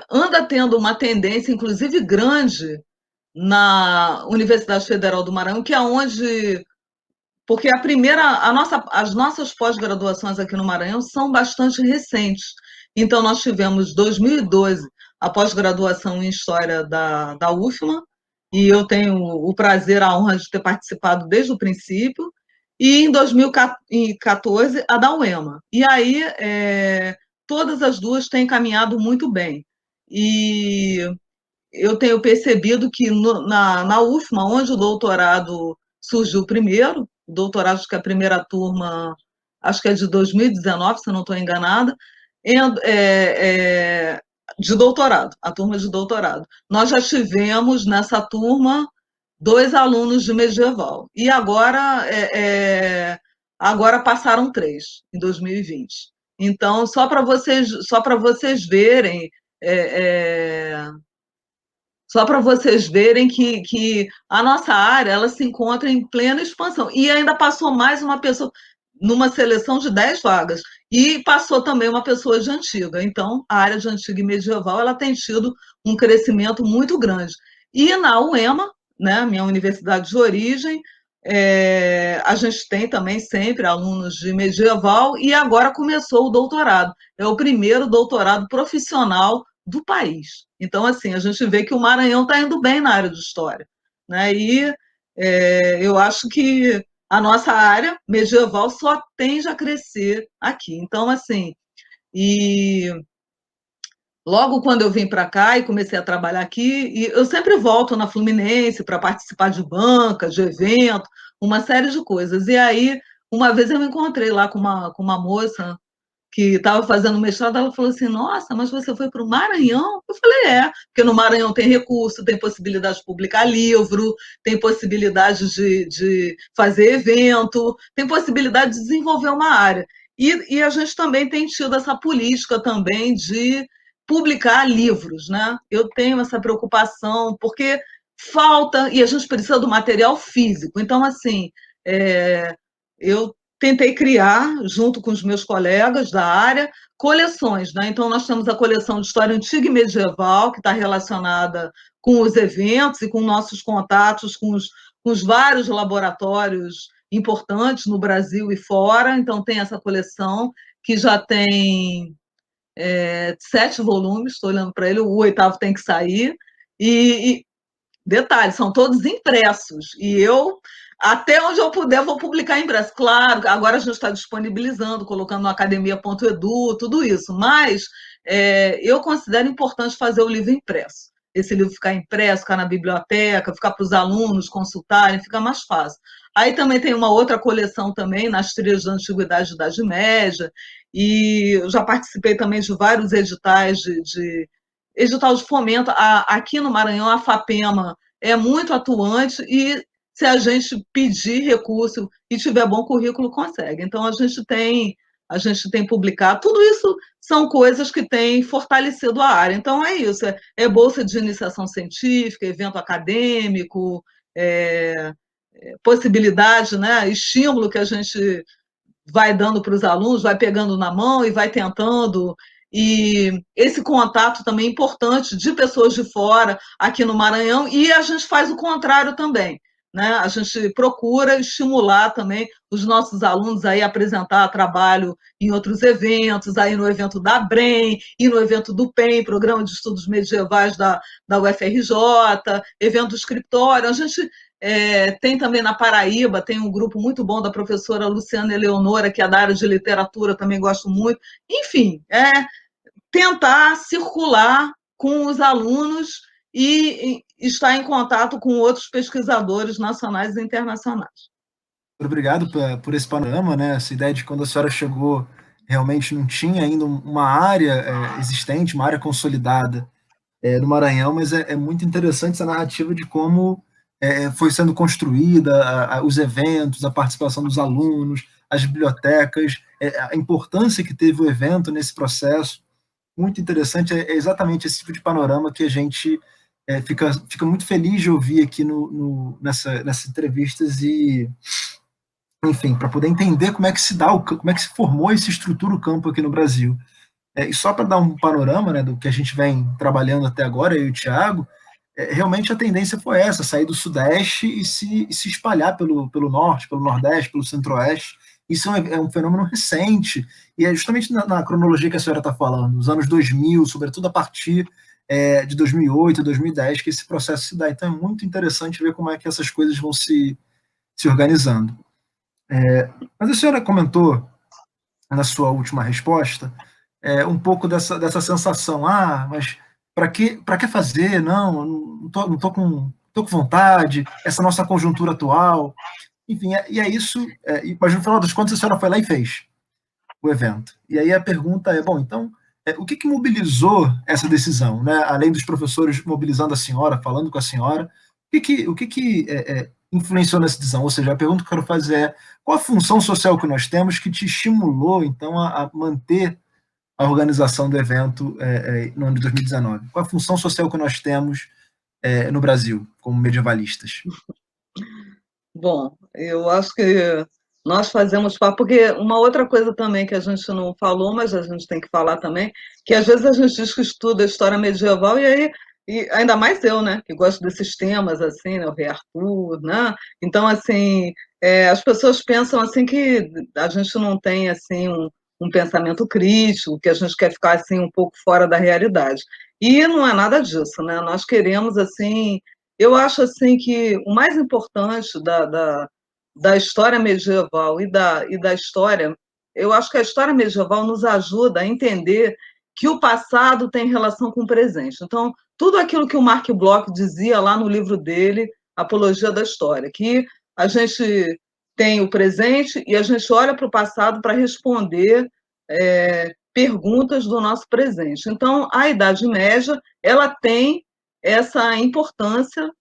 anda tendo uma tendência, inclusive grande, na Universidade Federal do Maranhão, que é onde... Porque as nossas pós-graduações aqui no Maranhão são bastante recentes. Então, nós tivemos, em 2012, a pós-graduação em História da UFMA, e eu tenho o prazer, a honra de ter participado desde o princípio, e em 2014, a da UEMA. E aí, todas as duas têm caminhado muito bem. E eu tenho percebido que na UFMA, onde o doutorado surgiu primeiro, o doutorado, acho que a primeira turma, acho que é de 2019, se eu não estou enganada, de doutorado, a turma de doutorado. Nós já tivemos nessa turma 2 alunos de medieval, e agora passaram 3, em 2020. Então, só para vocês verem Só para vocês verem que a nossa área ela se encontra em plena expansão. E ainda passou mais uma pessoa numa seleção de 10 vagas. E passou também uma pessoa de antiga. Então, a área de antiga e medieval ela tem tido um crescimento muito grande. E na UEMA, né, minha universidade de origem, a gente tem também sempre alunos de medieval e agora começou o doutorado. É o primeiro doutorado profissional do país. Então, assim, a gente vê que o Maranhão está indo bem na área de história. Né? E eu acho que a nossa área medieval só tende a crescer aqui. Então, assim, e logo quando eu vim para cá e comecei a trabalhar aqui, e eu sempre volto na Fluminense para participar de banca, de evento, uma série de coisas. E aí, uma vez eu me encontrei lá com uma moça que estava fazendo mestrado, ela falou assim, nossa, mas você foi para o Maranhão? Eu falei, porque no Maranhão tem recurso, tem possibilidade de publicar livro, tem possibilidade de fazer evento, tem possibilidade de desenvolver uma área. E a gente também tem tido essa política também de publicar livros, né? Eu tenho essa preocupação, porque falta, e a gente precisa do material físico. Então, assim, eu tentei criar, junto com os meus colegas da área, coleções. Né? Então, nós temos a coleção de história antiga e medieval, que está relacionada com os eventos e com nossos contatos com os vários laboratórios importantes no Brasil e fora. Então, tem essa coleção, que já tem 7 volumes, estou olhando para ele, o 8º tem que sair. E detalhe, são todos impressos. E eu, até onde eu puder, vou publicar impresso. Claro, agora a gente está disponibilizando, colocando no academia.edu, tudo isso. Mas eu considero importante fazer o livro impresso. Esse livro ficar impresso, ficar na biblioteca, ficar para os alunos consultarem, fica mais fácil. Aí também tem uma outra coleção também, nas trilhas da Antiguidade e Idade Média, e eu já participei também de vários editais edital de fomento. Aqui no Maranhão, a FAPEMA é muito atuante e, se a gente pedir recurso e tiver bom currículo, consegue. Então, a gente tem publicado. Tudo isso são coisas que têm fortalecido a área. Então, é isso. É bolsa de iniciação científica, evento acadêmico, possibilidade, né, estímulo que a gente vai dando para os alunos, vai pegando na mão e vai tentando. E esse contato também é importante de pessoas de fora aqui no Maranhão, e a gente faz o contrário também. Né? A gente procura estimular também os nossos alunos a apresentar trabalho em outros eventos, aí no evento da BREM, e no evento do PEM, Programa de Estudos Medievais da UFRJ, evento do escritório. A gente tem também na Paraíba, tem um grupo muito bom da professora Luciana Eleonora, que é da área de literatura, também gosto muito. Enfim, tentar circular com os alunos e estar em contato com outros pesquisadores nacionais e internacionais. Obrigado por esse panorama, né? Essa ideia de quando a senhora chegou, realmente não tinha ainda uma área existente, uma área consolidada no Maranhão, mas é muito interessante essa narrativa de como foi sendo construída, os eventos, a participação dos alunos, as bibliotecas, a importância que teve o evento nesse processo. Muito interessante, é exatamente esse tipo de panorama que a gente fica muito feliz de ouvir aqui nessas entrevistas e, enfim, para poder entender como é que se dá, como é que se formou e se estrutura o campo aqui no Brasil. E só para dar um panorama, né, do que a gente vem trabalhando até agora, eu e o Thiago, realmente a tendência foi essa, sair do Sudeste e se espalhar pelo Norte, pelo Nordeste, pelo Centro-Oeste. Isso é um fenômeno recente, e é justamente na cronologia que a senhora está falando, os anos 2000, sobretudo a partir de 2008, 2010, que esse processo se dá. Então é muito interessante ver como é que essas coisas vão se organizando. Mas a senhora comentou, na sua última resposta, um pouco dessa sensação, mas para que fazer? Não estou com vontade, essa nossa conjuntura atual. Enfim, e é isso, mas no final das contas a senhora foi lá e fez o evento. E aí a pergunta é, bom, então, o que mobilizou essa decisão? Né? Além dos professores mobilizando a senhora, falando com a senhora, o que influenciou nessa decisão? Ou seja, a pergunta que eu quero fazer é, qual a função social que nós temos que te estimulou, então, a manter a organização do evento no ano de 2019? Qual a função social que nós temos no Brasil, como medievalistas? Bom, eu acho que nós fazemos parte, porque uma outra coisa também que a gente não falou, mas a gente tem que falar também, que às vezes a gente diz que estuda a história medieval e aí, e ainda mais eu, né, que gosto desses temas assim, né, o Rei Arthur, né? Então, assim, as pessoas pensam assim que a gente não tem assim um pensamento crítico, que a gente quer ficar assim um pouco fora da realidade. E não é nada disso, né? Nós queremos assim, eu acho assim que o mais importante da história medieval e da história, eu acho que a história medieval nos ajuda a entender que o passado tem relação com o presente. Então, tudo aquilo que o Mark Bloch dizia lá no livro dele, Apologia da História, que a gente tem o presente e a gente olha para o passado para responder perguntas do nosso presente. Então, a Idade Média, ela tem essa importância,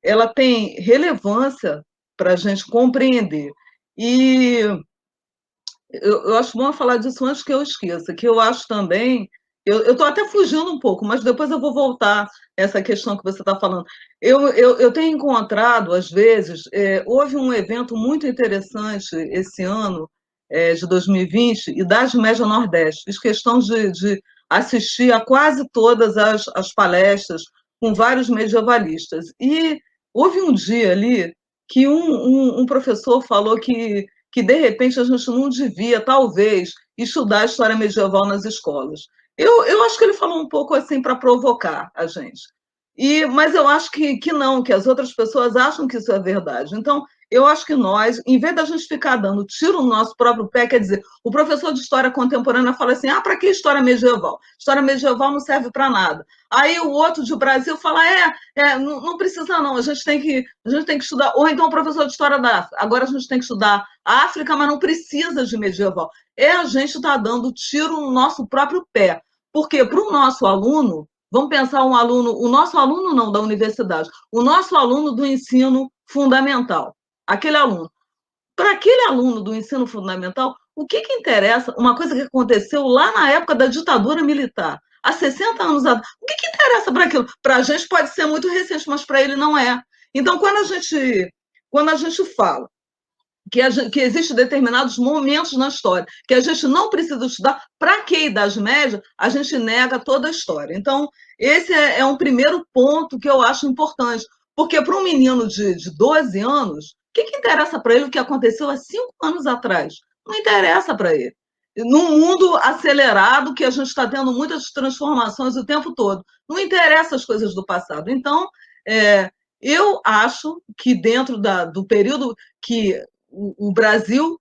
ela tem relevância para a gente compreender. E eu acho bom falar disso antes que eu esqueça, que eu acho também. Eu estou até fugindo um pouco, mas depois eu vou voltar a essa questão que você está falando. Eu tenho encontrado, às vezes, houve um evento muito interessante esse ano, de 2020, Idade Média Nordeste. Fiz questão de assistir a quase todas as palestras com vários medievalistas. E houve um dia ali que um professor falou que de repente a gente não devia, talvez, estudar a história medieval nas escolas. Eu acho que ele falou um pouco assim para provocar a gente. Mas eu acho que não, que as outras pessoas acham que isso é verdade. Então, eu acho que nós, em vez da gente ficar dando tiro no nosso próprio pé, quer dizer, o professor de história contemporânea fala assim: ah, para que história medieval? História medieval não serve para nada. Aí o outro de Brasil fala: não precisa não, a gente tem que estudar. Ou então o professor de história da África, agora a gente tem que estudar a África, mas não precisa de medieval. A gente está dando tiro no nosso próprio pé. Porque para o nosso aluno, vamos pensar um aluno, o nosso aluno não da universidade, o nosso aluno do ensino fundamental, aquele aluno. Para aquele aluno do ensino fundamental, o que interessa? Uma coisa que aconteceu lá na época da ditadura militar, há 60 anos atrás. O que interessa para aquilo? Para a gente pode ser muito recente, mas para ele não é. Então, quando a gente fala que existem determinados momentos na história que a gente não precisa estudar, para que Idade Média, a gente nega toda a história. Então, esse é um primeiro ponto que eu acho importante, porque para um menino de 12 anos, o que interessa para ele o que aconteceu há 5 anos atrás? Não interessa para ele. Num mundo acelerado, que a gente está tendo muitas transformações o tempo todo, não interessa as coisas do passado. Então, eu acho que dentro do período que o Brasil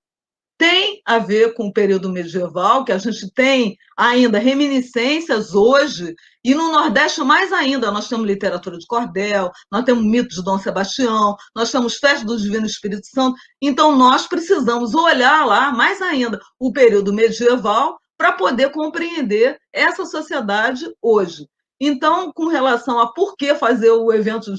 tem a ver com o período medieval, que a gente tem ainda reminiscências hoje, e no Nordeste mais ainda, nós temos literatura de cordel, nós temos mito de Dom Sebastião, nós temos festa do Divino Espírito Santo, então nós precisamos olhar lá, mais ainda, o período medieval, para poder compreender essa sociedade hoje. Então, com relação a por que fazer o evento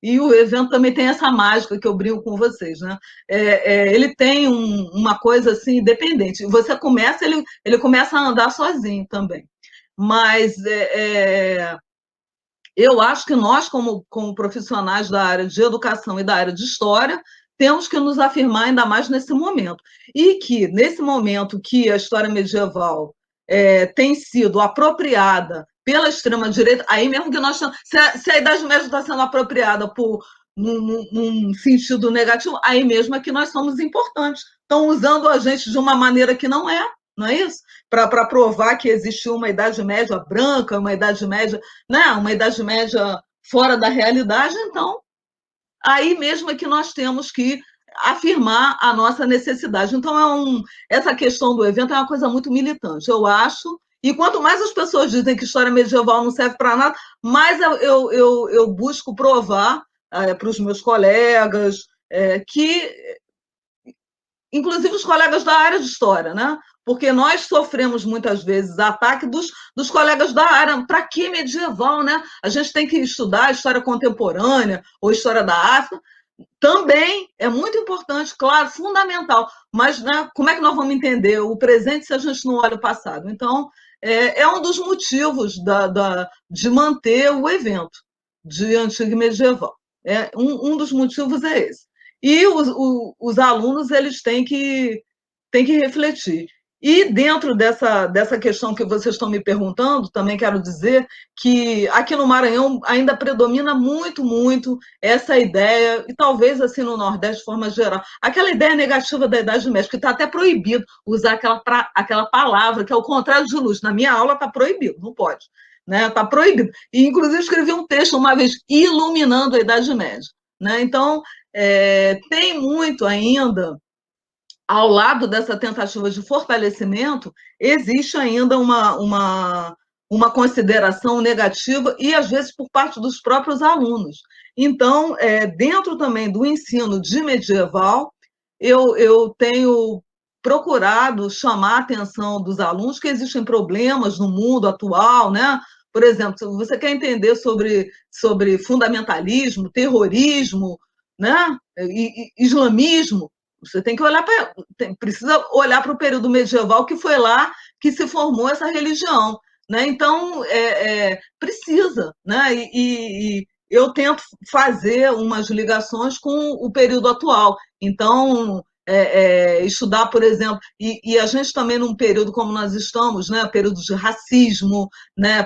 e o evento também tem essa mágica que eu brinco com vocês, né? Ele tem uma coisa assim independente. Você começa, ele começa a andar sozinho também. Mas eu acho que nós, como profissionais da área de educação e da área de história, temos que nos afirmar ainda mais nesse momento. E que, nesse momento que a história medieval tem sido apropriada pela extrema-direita, aí mesmo que nós estamos. Se a Idade Média está sendo apropriada num sentido negativo, aí mesmo é que nós somos importantes. Estão usando a gente de uma maneira que não é isso? Para provar que existiu uma Idade Média branca, uma Idade Média, né? Uma Idade Média fora da realidade, então aí mesmo é que nós temos que afirmar a nossa necessidade. Então, essa questão do evento é uma coisa muito militante, eu acho, e quanto mais as pessoas dizem que história medieval não serve para nada, mais eu busco provar para os meus colegas, que, inclusive os colegas da área de história, né? Porque nós sofremos muitas vezes ataque dos colegas da área. Para que medieval, né? A gente tem que estudar história contemporânea ou história da África. Também é muito importante, claro, fundamental. Mas, né, como é que nós vamos entender o presente se a gente não olha o passado? Então, é um dos motivos de manter o evento de Antiga e Medieval. Um dos motivos é esse. E os alunos eles têm que refletir. E dentro dessa questão que vocês estão me perguntando, também quero dizer que aqui no Maranhão ainda predomina muito, muito essa ideia, e talvez assim no Nordeste de forma geral, aquela ideia negativa da Idade Média, que está até proibido usar aquela palavra, que é o contrário de luz. Na minha aula está proibido, não pode. Né? Está proibido. E, inclusive, escrevi um texto uma vez, iluminando a Idade Média. Né? Então, tem muito ainda ao lado dessa tentativa de fortalecimento, existe ainda uma consideração negativa e, às vezes, por parte dos próprios alunos. Então, dentro também do ensino de medieval, eu tenho procurado chamar a atenção dos alunos que existem problemas no mundo atual, né? Por exemplo, se você quer entender sobre fundamentalismo, terrorismo, né? E islamismo, você tem que precisa olhar para o período medieval, que foi lá que se formou essa religião. Né? Então, precisa. Né? E eu tento fazer umas ligações com o período atual. Então, estudar, por exemplo, e a gente também num período como nós estamos, né, período de racismo, né,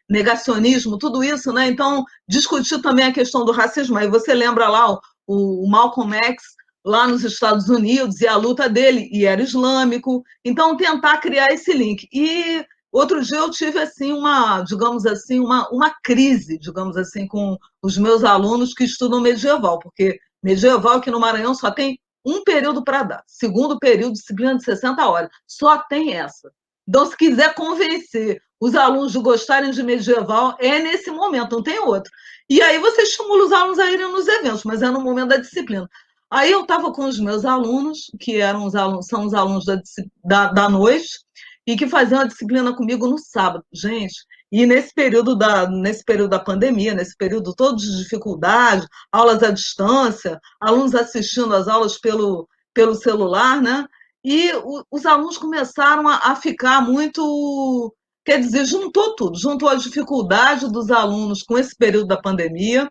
negacionismo, tudo isso, né, então discutir também a questão do racismo. Aí você lembra lá o Malcolm X lá nos Estados Unidos e a luta dele, e era islâmico, então tentar criar esse link. E outro dia eu tive assim digamos assim, uma crise, digamos assim, com os meus alunos que estudam medieval, porque medieval aqui no Maranhão só tem um período para dar. Segundo período, disciplina de 60 horas. Só tem essa. Então, se quiser convencer os alunos de gostarem de medieval, é nesse momento, não tem outro. E aí você estimula os alunos a irem nos eventos, mas é no momento da disciplina. Aí eu estava com os meus alunos, que são os alunos da noite, e que faziam a disciplina comigo no sábado. Gente, e nesse período da pandemia, nesse período todo de dificuldade, aulas à distância, alunos assistindo às aulas pelo celular, né? E os alunos começaram a ficar muito. Quer dizer, juntou tudo, juntou a dificuldade dos alunos com esse período da pandemia,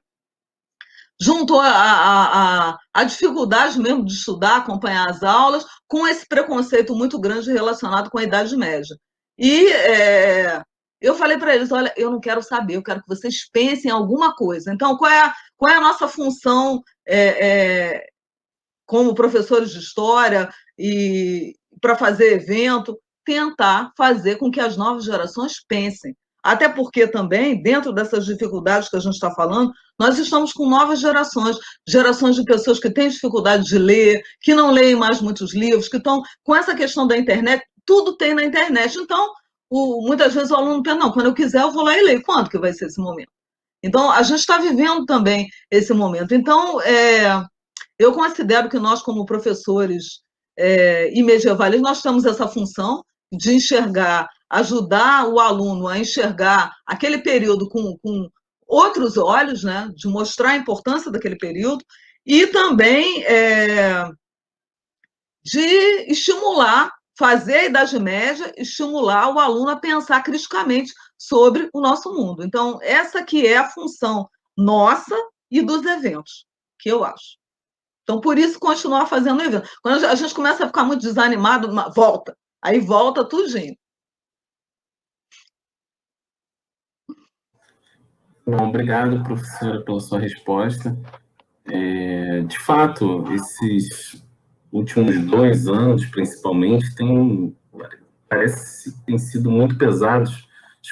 juntou a dificuldade mesmo de estudar, acompanhar as aulas, com esse preconceito muito grande relacionado com a Idade Média. E eu falei para eles, olha, eu não quero saber, eu quero que vocês pensem em alguma coisa. Então, qual é a nossa função como professores de história e para fazer evento? Tentar fazer com que as novas gerações pensem. Até porque também, dentro dessas dificuldades que a gente está falando, nós estamos com novas gerações de pessoas que têm dificuldade de ler, que não leem mais muitos livros, que estão com essa questão da internet, tudo tem na internet. Então, muitas vezes o aluno pensa, não, quando eu quiser eu vou lá e leio. Quando que vai ser esse momento? Então, a gente está vivendo também esse momento. Então, eu considero que nós, como professores e medievalistas, nós temos essa função de enxergar, ajudar o aluno a enxergar aquele período com outros olhos, né, de mostrar a importância daquele período, e também de estimular, fazer a Idade Média, estimular o aluno a pensar criticamente sobre o nosso mundo. Então, essa que é a função nossa e dos eventos, que eu acho. Então, por isso, continuar fazendo evento. Quando a gente começa a ficar muito desanimado, volta. Aí volta tudinho. Bom, obrigado, professora, pela sua resposta. De fato, esses últimos 2 anos, principalmente, parece que têm sido muito pesados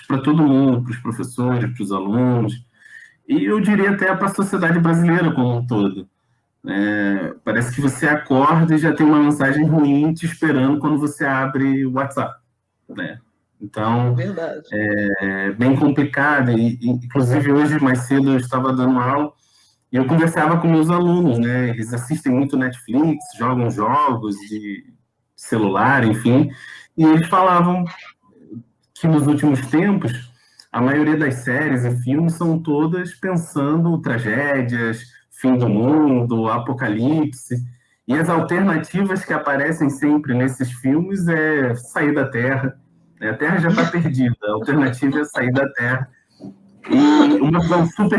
para todo mundo, para os professores, para os alunos, e eu diria até para a sociedade brasileira como um todo. Parece que você acorda e já tem uma mensagem ruim te esperando quando você abre o WhatsApp, né? Então, verdade. É bem complicado. E, inclusive, hoje, mais cedo, eu estava dando aula e eu conversava com meus alunos, né? Eles assistem muito Netflix, jogam jogos de celular, enfim, e eles falavam que nos últimos tempos a maioria das séries e filmes são todas pensando tragédias, fim do mundo, apocalipse, e as alternativas que aparecem sempre nesses filmes é sair da Terra, né? A Terra já está perdida, a alternativa é sair da Terra. E uma visão super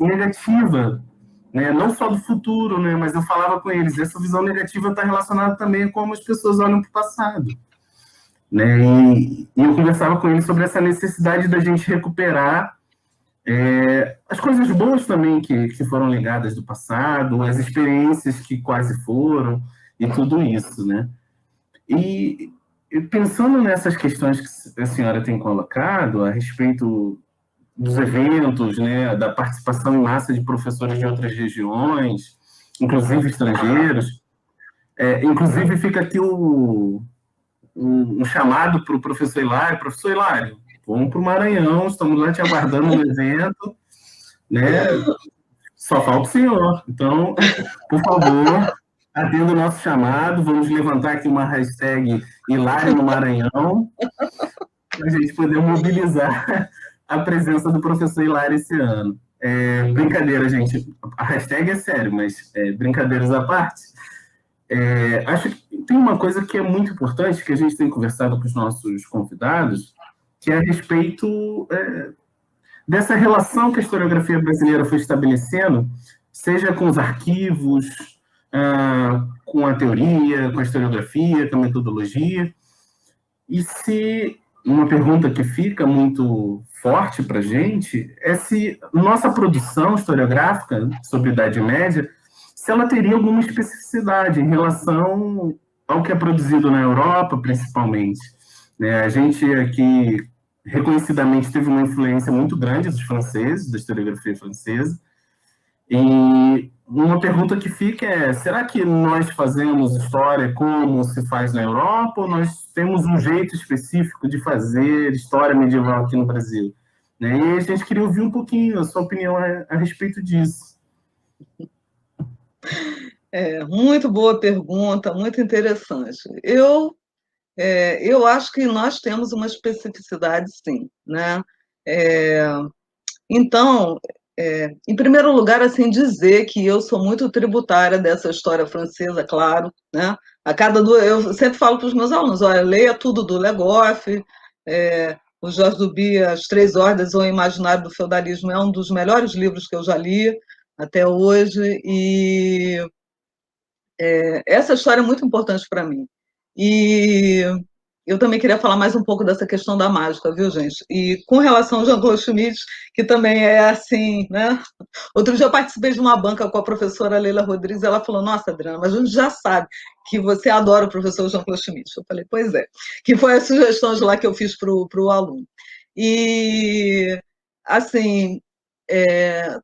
negativa, né? Não só do futuro, né? Mas eu falava com eles, essa visão negativa está relacionada também a como as pessoas olham para o passado, né? E eu conversava com eles sobre essa necessidade da gente recuperar as coisas boas também que foram ligadas do passado, as experiências que quase foram, e tudo isso, né? E pensando nessas questões que a senhora tem colocado a respeito dos eventos, né, da participação em massa de professores de outras regiões, inclusive estrangeiros, inclusive fica aqui um chamado para o professor Hilário, vamos para o Maranhão, estamos lá te aguardando no evento, né? Só falta o senhor. Então, por favor, atenda o nosso chamado. Vamos levantar aqui uma hashtag Hilário no Maranhão para a gente poder mobilizar a presença do professor Hilário esse ano. Brincadeira, gente. A hashtag é sério, mas brincadeiras à parte. Acho que tem uma coisa que é muito importante, que a gente tem conversado com os nossos convidados, que é a respeito dessa relação que a historiografia brasileira foi estabelecendo, seja com os arquivos, com a teoria, com a historiografia, com a metodologia. E se uma pergunta que fica muito forte para a gente é se nossa produção historiográfica sobre a Idade Média, se ela teria alguma especificidade em relação ao que é produzido na Europa, principalmente. Né? A gente aqui reconhecidamente teve uma influência muito grande dos franceses, da historiografia francesa, e uma pergunta que fica é, será que nós fazemos história como se faz na Europa, ou nós temos um jeito específico de fazer história medieval aqui no Brasil? Né? E a gente queria ouvir um pouquinho a sua opinião a respeito disso. Muito boa pergunta, muito interessante. Eu acho que nós temos uma especificidade, sim, né? Então, em primeiro lugar, assim, dizer que eu sou muito tributária dessa história francesa, claro, né? Eu sempre falo para os meus alunos, olha, leia tudo do Legoff, o Jorge Duby, As Três Ordens ou o Imaginário do Feudalismo, é um dos melhores livros que eu já li até hoje, e essa história é muito importante para mim. E eu também queria falar mais um pouco dessa questão da mágica, viu, gente? E com relação ao Jean-Claude Schmitt, que também é assim, né? Outro dia eu participei de uma banca com a professora Leila Rodrigues, ela falou, nossa, Adriana, mas a gente já sabe que você adora o professor Jean-Claude Schmitt. Eu falei, pois é. Que foi as sugestões lá que eu fiz para o aluno. E, assim,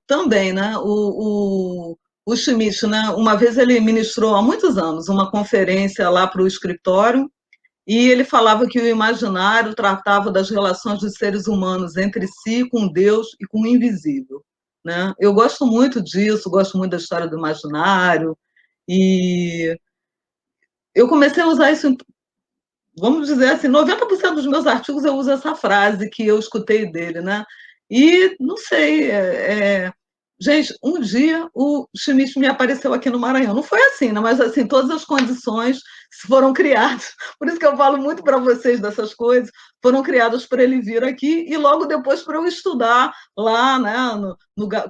também, né? O Schmitt, né? Uma vez ele ministrou há muitos anos uma conferência lá para o escritório, e ele falava que o imaginário tratava das relações dos seres humanos entre si, com Deus e com o invisível. Né? Eu gosto muito disso, gosto muito da história do imaginário, e eu comecei a usar isso, vamos dizer assim, 90% dos meus artigos eu uso essa frase que eu escutei dele, né? E, não sei, gente, um dia o Schmitt me apareceu aqui no Maranhão. Não foi assim, né? Mas assim, todas as condições foram criadas. Por isso que eu falo muito para vocês dessas coisas, foram criadas para ele vir aqui e logo depois para eu estudar lá, né,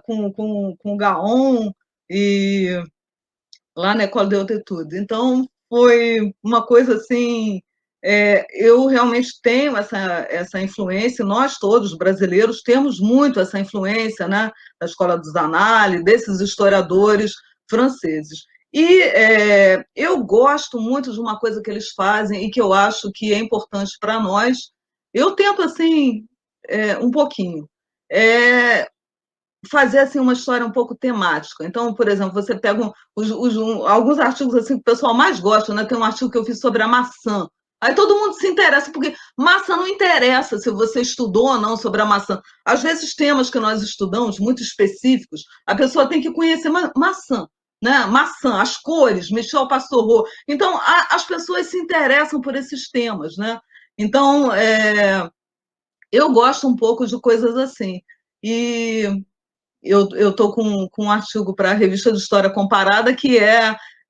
com o Gaon e lá na École des Hautes. Então, foi uma coisa assim, eu realmente tenho essa influência, nós todos, brasileiros, temos muito essa influência, né, da Escola dos Análises, desses historiadores franceses. E eu gosto muito de uma coisa que eles fazem e que eu acho que é importante para nós, eu tento, assim, um pouquinho, fazer assim uma história um pouco temática. Então, por exemplo, você pega alguns artigos assim que o pessoal mais gosta, né? Tem um artigo que eu fiz sobre a maçã. Aí todo mundo se interessa, porque maçã não interessa se você estudou ou não sobre a maçã. Às vezes, temas que nós estudamos, muito específicos, a pessoa tem que conhecer maçã, né? Maçã, as cores, Michel Pastoureau. Então, as pessoas se interessam por esses temas, né? Então, eu gosto um pouco de coisas assim. E eu estou com um artigo para a Revista de História Comparada, que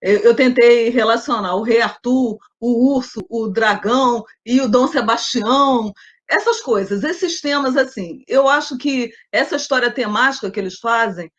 eu tentei relacionar o Rei Arthur, o Urso, o Dragão e o Dom Sebastião, essas coisas, esses temas assim. Eu acho que essa história temática que eles fazem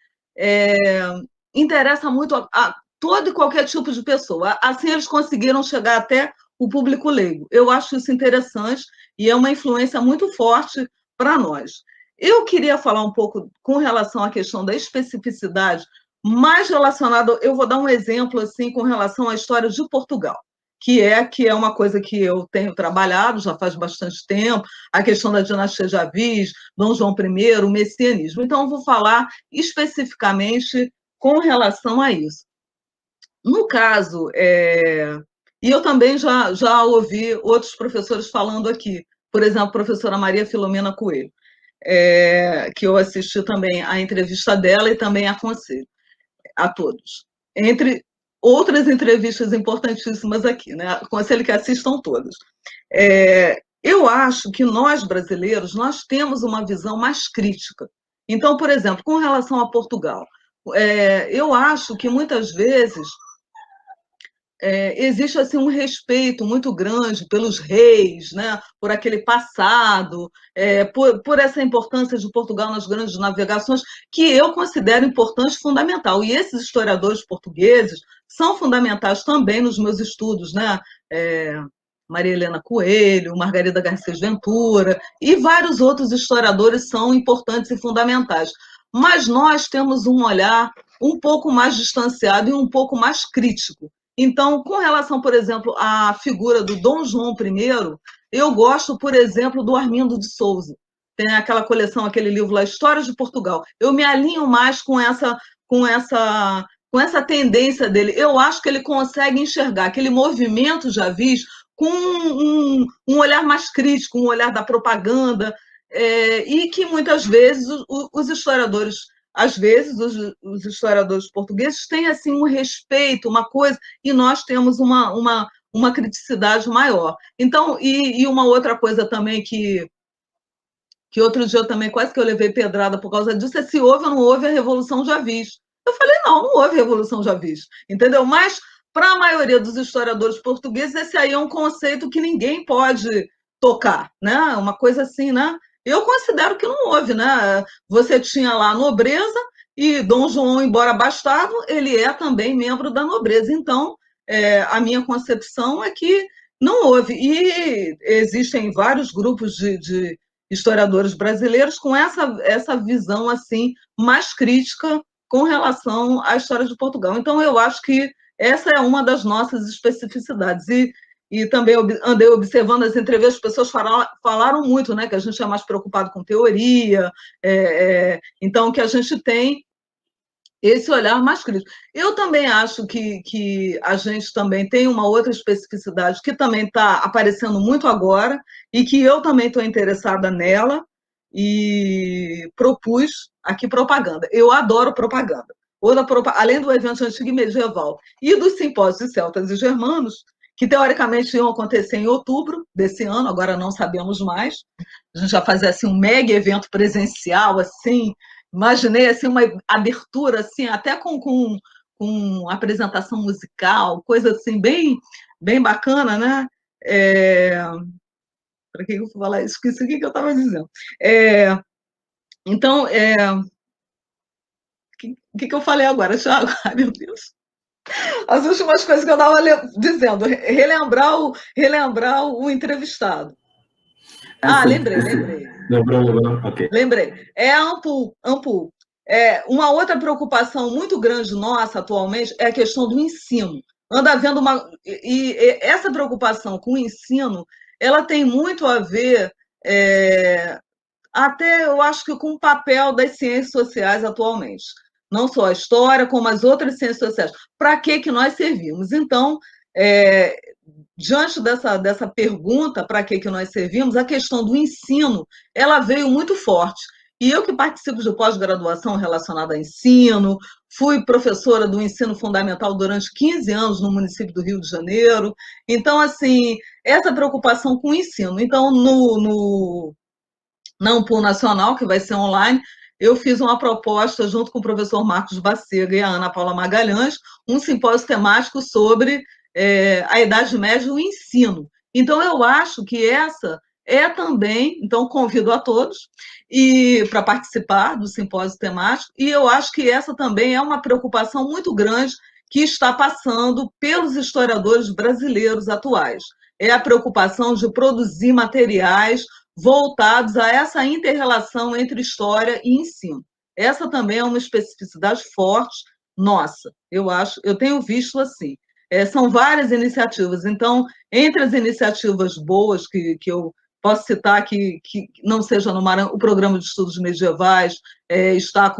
interessa muito a todo e qualquer tipo de pessoa. Assim eles conseguiram chegar até o público leigo. Eu acho isso interessante e é uma influência muito forte para nós. Eu queria falar um pouco com relação à questão da especificidade, mais relacionado, eu vou dar um exemplo assim com relação à história de Portugal, que é uma coisa que eu tenho trabalhado já faz bastante tempo, a questão da dinastia de Avis, Dom João I, o messianismo. Então, eu vou falar especificamente com relação a isso. No caso, e eu também já ouvi outros professores falando aqui, por exemplo, a professora Maria Filomena Coelho, que eu assisti também a entrevista dela e também aconselho a todos. Entre outras entrevistas importantíssimas aqui, né? Aconselho que assistam todas. Eu acho que nós, brasileiros, nós temos uma visão mais crítica. Então, por exemplo, com relação a Portugal, eu acho que muitas vezes existe assim um respeito muito grande pelos reis, né? Por aquele passado, por essa importância de Portugal nas grandes navegações, que eu considero importante e fundamental. E esses historiadores portugueses são fundamentais também nos meus estudos, né? Maria Helena Coelho, Margarida Garcês Ventura e vários outros historiadores são importantes e fundamentais. Mas nós temos um olhar um pouco mais distanciado e um pouco mais crítico. Então, com relação, por exemplo, à figura do Dom João I, eu gosto, por exemplo, do Armindo de Souza. Tem aquela coleção, aquele livro lá, Histórias de Portugal. Eu me alinho mais com essa tendência dele. Eu acho que ele consegue enxergar aquele movimento já visto com um olhar mais crítico, um olhar da propaganda, e que muitas vezes os historiadores, às vezes os historiadores portugueses têm assim um respeito, uma coisa, e nós temos uma criticidade maior. Então, e uma outra coisa também que outro dia eu também quase que eu levei pedrada por causa disso, é se houve ou não houve a Revolução de Avis. Eu falei, não houve Revolução de Avis, entendeu? Mas, para a maioria dos historiadores portugueses, esse aí é um conceito que ninguém pode tocar, né? Uma coisa assim, né? Eu considero que não houve, né? Você tinha lá a nobreza e Dom João, embora bastardo, ele é também membro da nobreza. Então, a minha concepção é que não houve. E existem vários grupos de historiadores brasileiros com essa visão assim mais crítica com relação à história de Portugal. Então, eu acho que essa é uma das nossas especificidades. E também andei observando as entrevistas, as pessoas falaram muito, né, que a gente é mais preocupado com teoria, então que a gente tem esse olhar mais crítico. Eu também acho que a gente também tem uma outra especificidade que também está aparecendo muito agora e que eu também estou interessada nela e propus aqui propaganda. Eu adoro propaganda. Além do evento antigo e medieval e dos simpósios de celtas e germanos, que teoricamente iam acontecer em outubro desse ano, agora não sabemos mais. A gente já fazia assim, um mega evento presencial, assim, imaginei assim, uma abertura assim, até com apresentação musical, coisa assim, bem, bem bacana, né? Para que eu vou falar isso? Esqueci o que eu estava dizendo. Então, o que eu falei agora, Thiago? Ai, meu Deus. As últimas coisas que eu estava dizendo, relembrar o entrevistado. Lembrei. Lembrou, ok. Lembrei. É a Ampul. Uma outra preocupação muito grande nossa atualmente é a questão do ensino. Anda havendo e essa preocupação com o ensino, ela tem muito a ver, até eu acho que com o papel das ciências sociais atualmente. Não só a história, como as outras ciências sociais. Para que nós servimos? Então, diante dessa pergunta, para que nós servimos, a questão do ensino, ela veio muito forte. E eu que participo de pós-graduação relacionada a ensino, fui professora do ensino fundamental durante 15 anos no município do Rio de Janeiro. Então, assim, essa preocupação com o ensino. Então, na Ampul Nacional, que vai ser online, eu fiz uma proposta junto com o professor Marcos Bacega e a Ana Paula Magalhães, um simpósio temático sobre a Idade Média e o ensino. Então, eu acho que essa é também, então convido a todos para participar do simpósio temático, e eu acho que essa também é uma preocupação muito grande que está passando pelos historiadores brasileiros atuais. É a preocupação de produzir materiais voltados a essa inter-relação entre história e ensino. Essa também é uma especificidade forte nossa, eu acho, eu tenho visto assim. São várias iniciativas, então, entre as iniciativas boas que eu posso citar que não seja no Maranhão, o Programa de Estudos Medievais está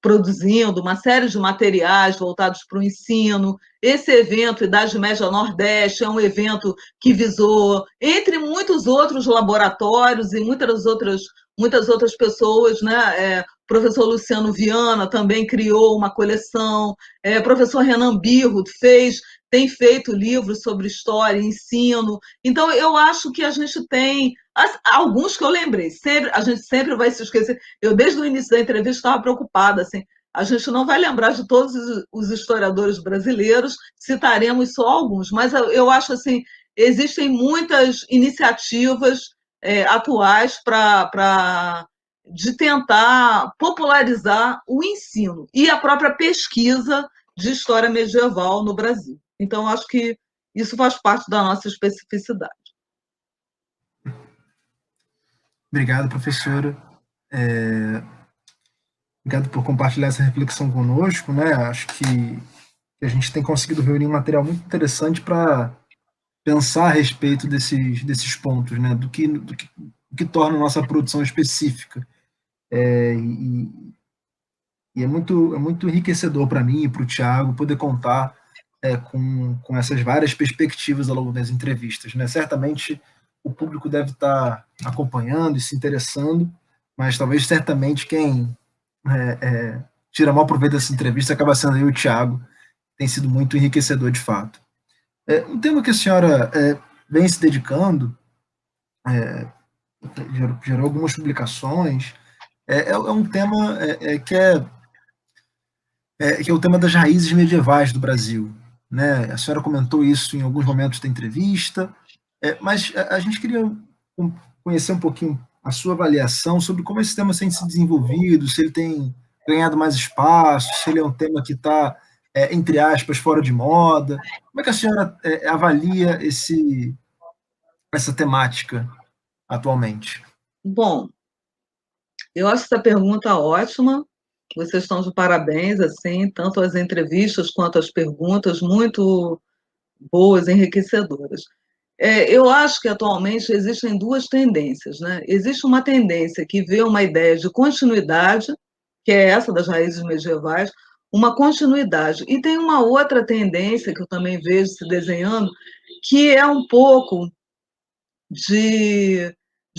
produzindo uma série de materiais voltados para o ensino. Esse evento, Idade Média Nordeste, é um evento que visou, entre muitos outros laboratórios e muitas outras pessoas, né? O professor Luciano Viana também criou uma coleção, o professor Renan Birro tem feito livros sobre história e ensino. Então, eu acho que a gente tem alguns que eu lembrei, a gente sempre vai se esquecer. Eu, desde o início da entrevista, estava preocupada, assim, a gente não vai lembrar de todos os historiadores brasileiros, citaremos só alguns, mas eu acho assim, existem muitas iniciativas atuais de tentar popularizar o ensino e a própria pesquisa de história medieval no Brasil. Então, acho que isso faz parte da nossa especificidade. Obrigado, professora. Obrigado por compartilhar essa reflexão conosco, né? Acho que a gente tem conseguido reunir um material muito interessante para pensar a respeito desses pontos, né? Do que torna a nossa produção específica. E é muito enriquecedor para mim e para o Tiago poder contar com essas várias perspectivas ao longo das entrevistas, né? Certamente o público deve estar acompanhando e se interessando, mas talvez certamente quem tira maior proveito dessa entrevista acaba sendo eu e o Tiago, tem sido muito enriquecedor de fato. Um tema que a senhora vem se dedicando, gerou algumas publicações, é um tema que é o tema das raízes medievais do Brasil, né? A senhora comentou isso em alguns momentos da entrevista, mas a gente queria conhecer um pouquinho a sua avaliação sobre como esse tema tem se desenvolvido, se ele tem ganhado mais espaço, se ele é um tema que está, entre aspas, fora de moda. Como é que a senhora avalia essa temática atualmente? Bom, eu acho essa pergunta ótima. Vocês estão de parabéns, assim, tanto as entrevistas quanto as perguntas, muito boas, enriquecedoras. Eu acho que atualmente existem duas tendências, né? Existe uma tendência que vê uma ideia de continuidade, que é essa das raízes medievais, uma continuidade. E tem uma outra tendência que eu também vejo se desenhando, que é um pouco de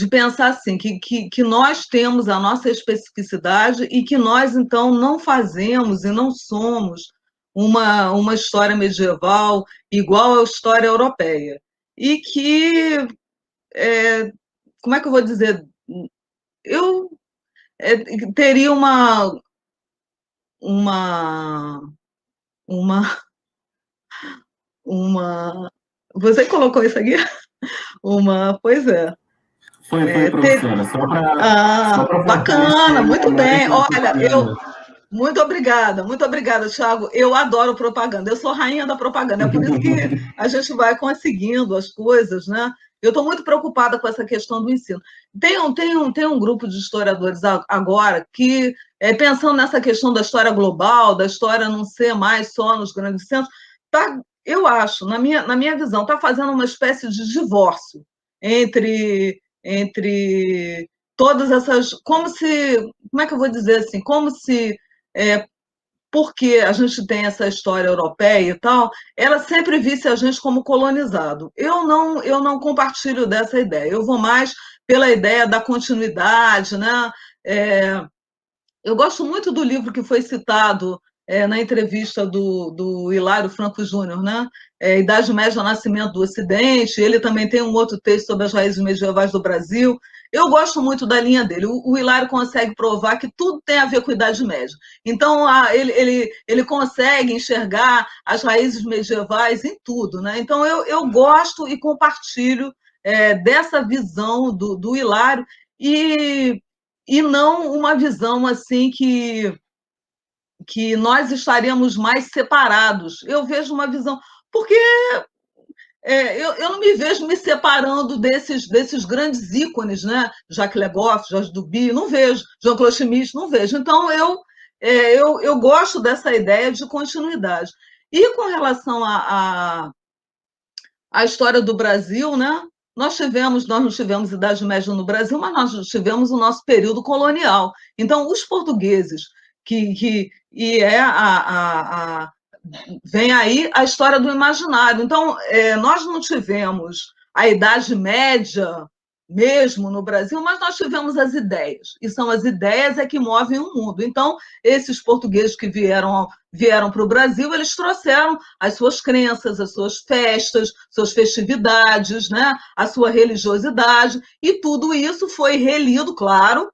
pensar assim, que nós temos a nossa especificidade e que nós, então, não fazemos e não somos uma história medieval igual à história europeia. E que, como é que eu vou dizer? Eu teria uma Você colocou isso aqui? Pois é. Foi, professora. Só para bacana, muito bem. Olha, muito obrigada, Thiago. Eu adoro propaganda, eu sou rainha da propaganda, é por isso que a gente vai conseguindo as coisas, né? Eu estou muito preocupada com essa questão do ensino. Tem um grupo de historiadores agora que, pensando nessa questão da história global, da história não ser mais só nos grandes centros, eu acho, na minha visão, está fazendo uma espécie de divórcio entre todas essas, como é que eu vou dizer assim, como se porque a gente tem essa história europeia e tal, ela sempre visse a gente como colonizado. Eu não compartilho dessa ideia. Eu vou mais pela ideia da continuidade, né? Eu gosto muito do livro que foi citado na entrevista do Hilário Franco Júnior, né? Idade Média, Nascimento do Ocidente. Ele também tem um outro texto sobre as raízes medievais do Brasil. Eu gosto muito da linha dele. O Hilário consegue provar que tudo tem a ver com a Idade Média. Então, ele consegue enxergar as raízes medievais em tudo, né? Então, eu gosto e compartilho dessa visão do Hilário e não uma visão assim que nós estaríamos mais separados. Eu vejo uma visão. Porque eu não me vejo me separando desses grandes ícones, né? Jacques Le Goff, Georges Duby, não vejo. Jean-Claude Schmitt, não vejo. Então, eu gosto dessa ideia de continuidade. E com relação à história do Brasil, né? Nós não tivemos Idade Média no Brasil, mas nós tivemos o nosso período colonial. Então, os portugueses, vem aí a história do imaginário. Então, nós não tivemos a Idade Média mesmo no Brasil, mas nós tivemos as ideias, e são as ideias que movem o mundo. Então, esses portugueses que vieram para o Brasil, eles trouxeram as suas crenças, as suas festas, suas festividades, né? A sua religiosidade, e tudo isso foi relido, claro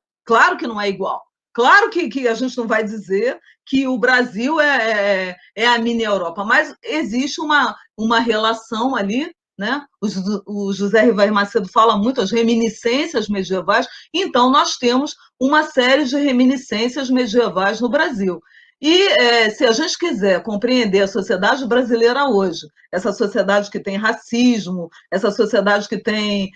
que não é igual. Claro que a gente não vai dizer que o Brasil é a mini Europa, mas existe uma relação ali, né? O José Rivair Macedo fala muito as reminiscências medievais, então nós temos uma série de reminiscências medievais no Brasil. E se a gente quiser compreender a sociedade brasileira hoje, essa sociedade que tem racismo, essa sociedade que tem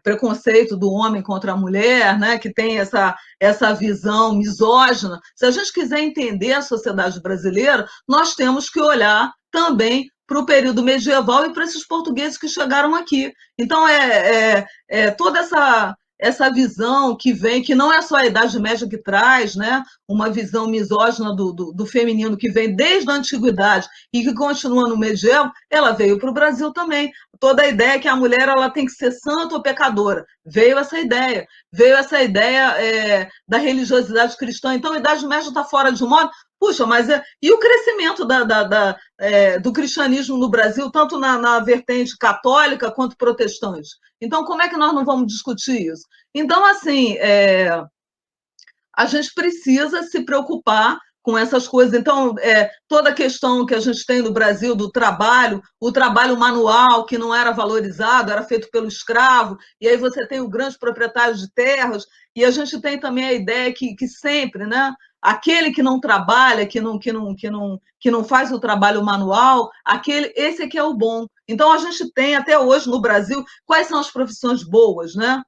preconceito do homem contra a mulher, né, que tem essa visão misógina. Se a gente quiser entender a sociedade brasileira, nós temos que olhar também para o período medieval e para esses portugueses que chegaram aqui. Então, toda essa visão que vem, que não é só a Idade Média que traz, né, uma visão misógina do feminino que vem desde a antiguidade e que continua no medieval, ela veio para o Brasil também. Toda a ideia que a mulher ela tem que ser santa ou pecadora, veio essa ideia da religiosidade cristã. Então, a Idade Média está fora de moda. Puxa, mas e o crescimento do cristianismo no Brasil, tanto na vertente católica quanto protestante? Então, como é que nós não vamos discutir isso? Então, assim, a gente precisa se preocupar com essas coisas. Então, toda a questão que a gente tem no Brasil do trabalho, o trabalho manual, que não era valorizado, era feito pelo escravo, e aí você tem o grande proprietário de terras, e a gente tem também a ideia que sempre, né, aquele que não trabalha, que não faz o trabalho manual, esse aqui é o bom. Então, a gente tem até hoje no Brasil, quais são as profissões boas, né?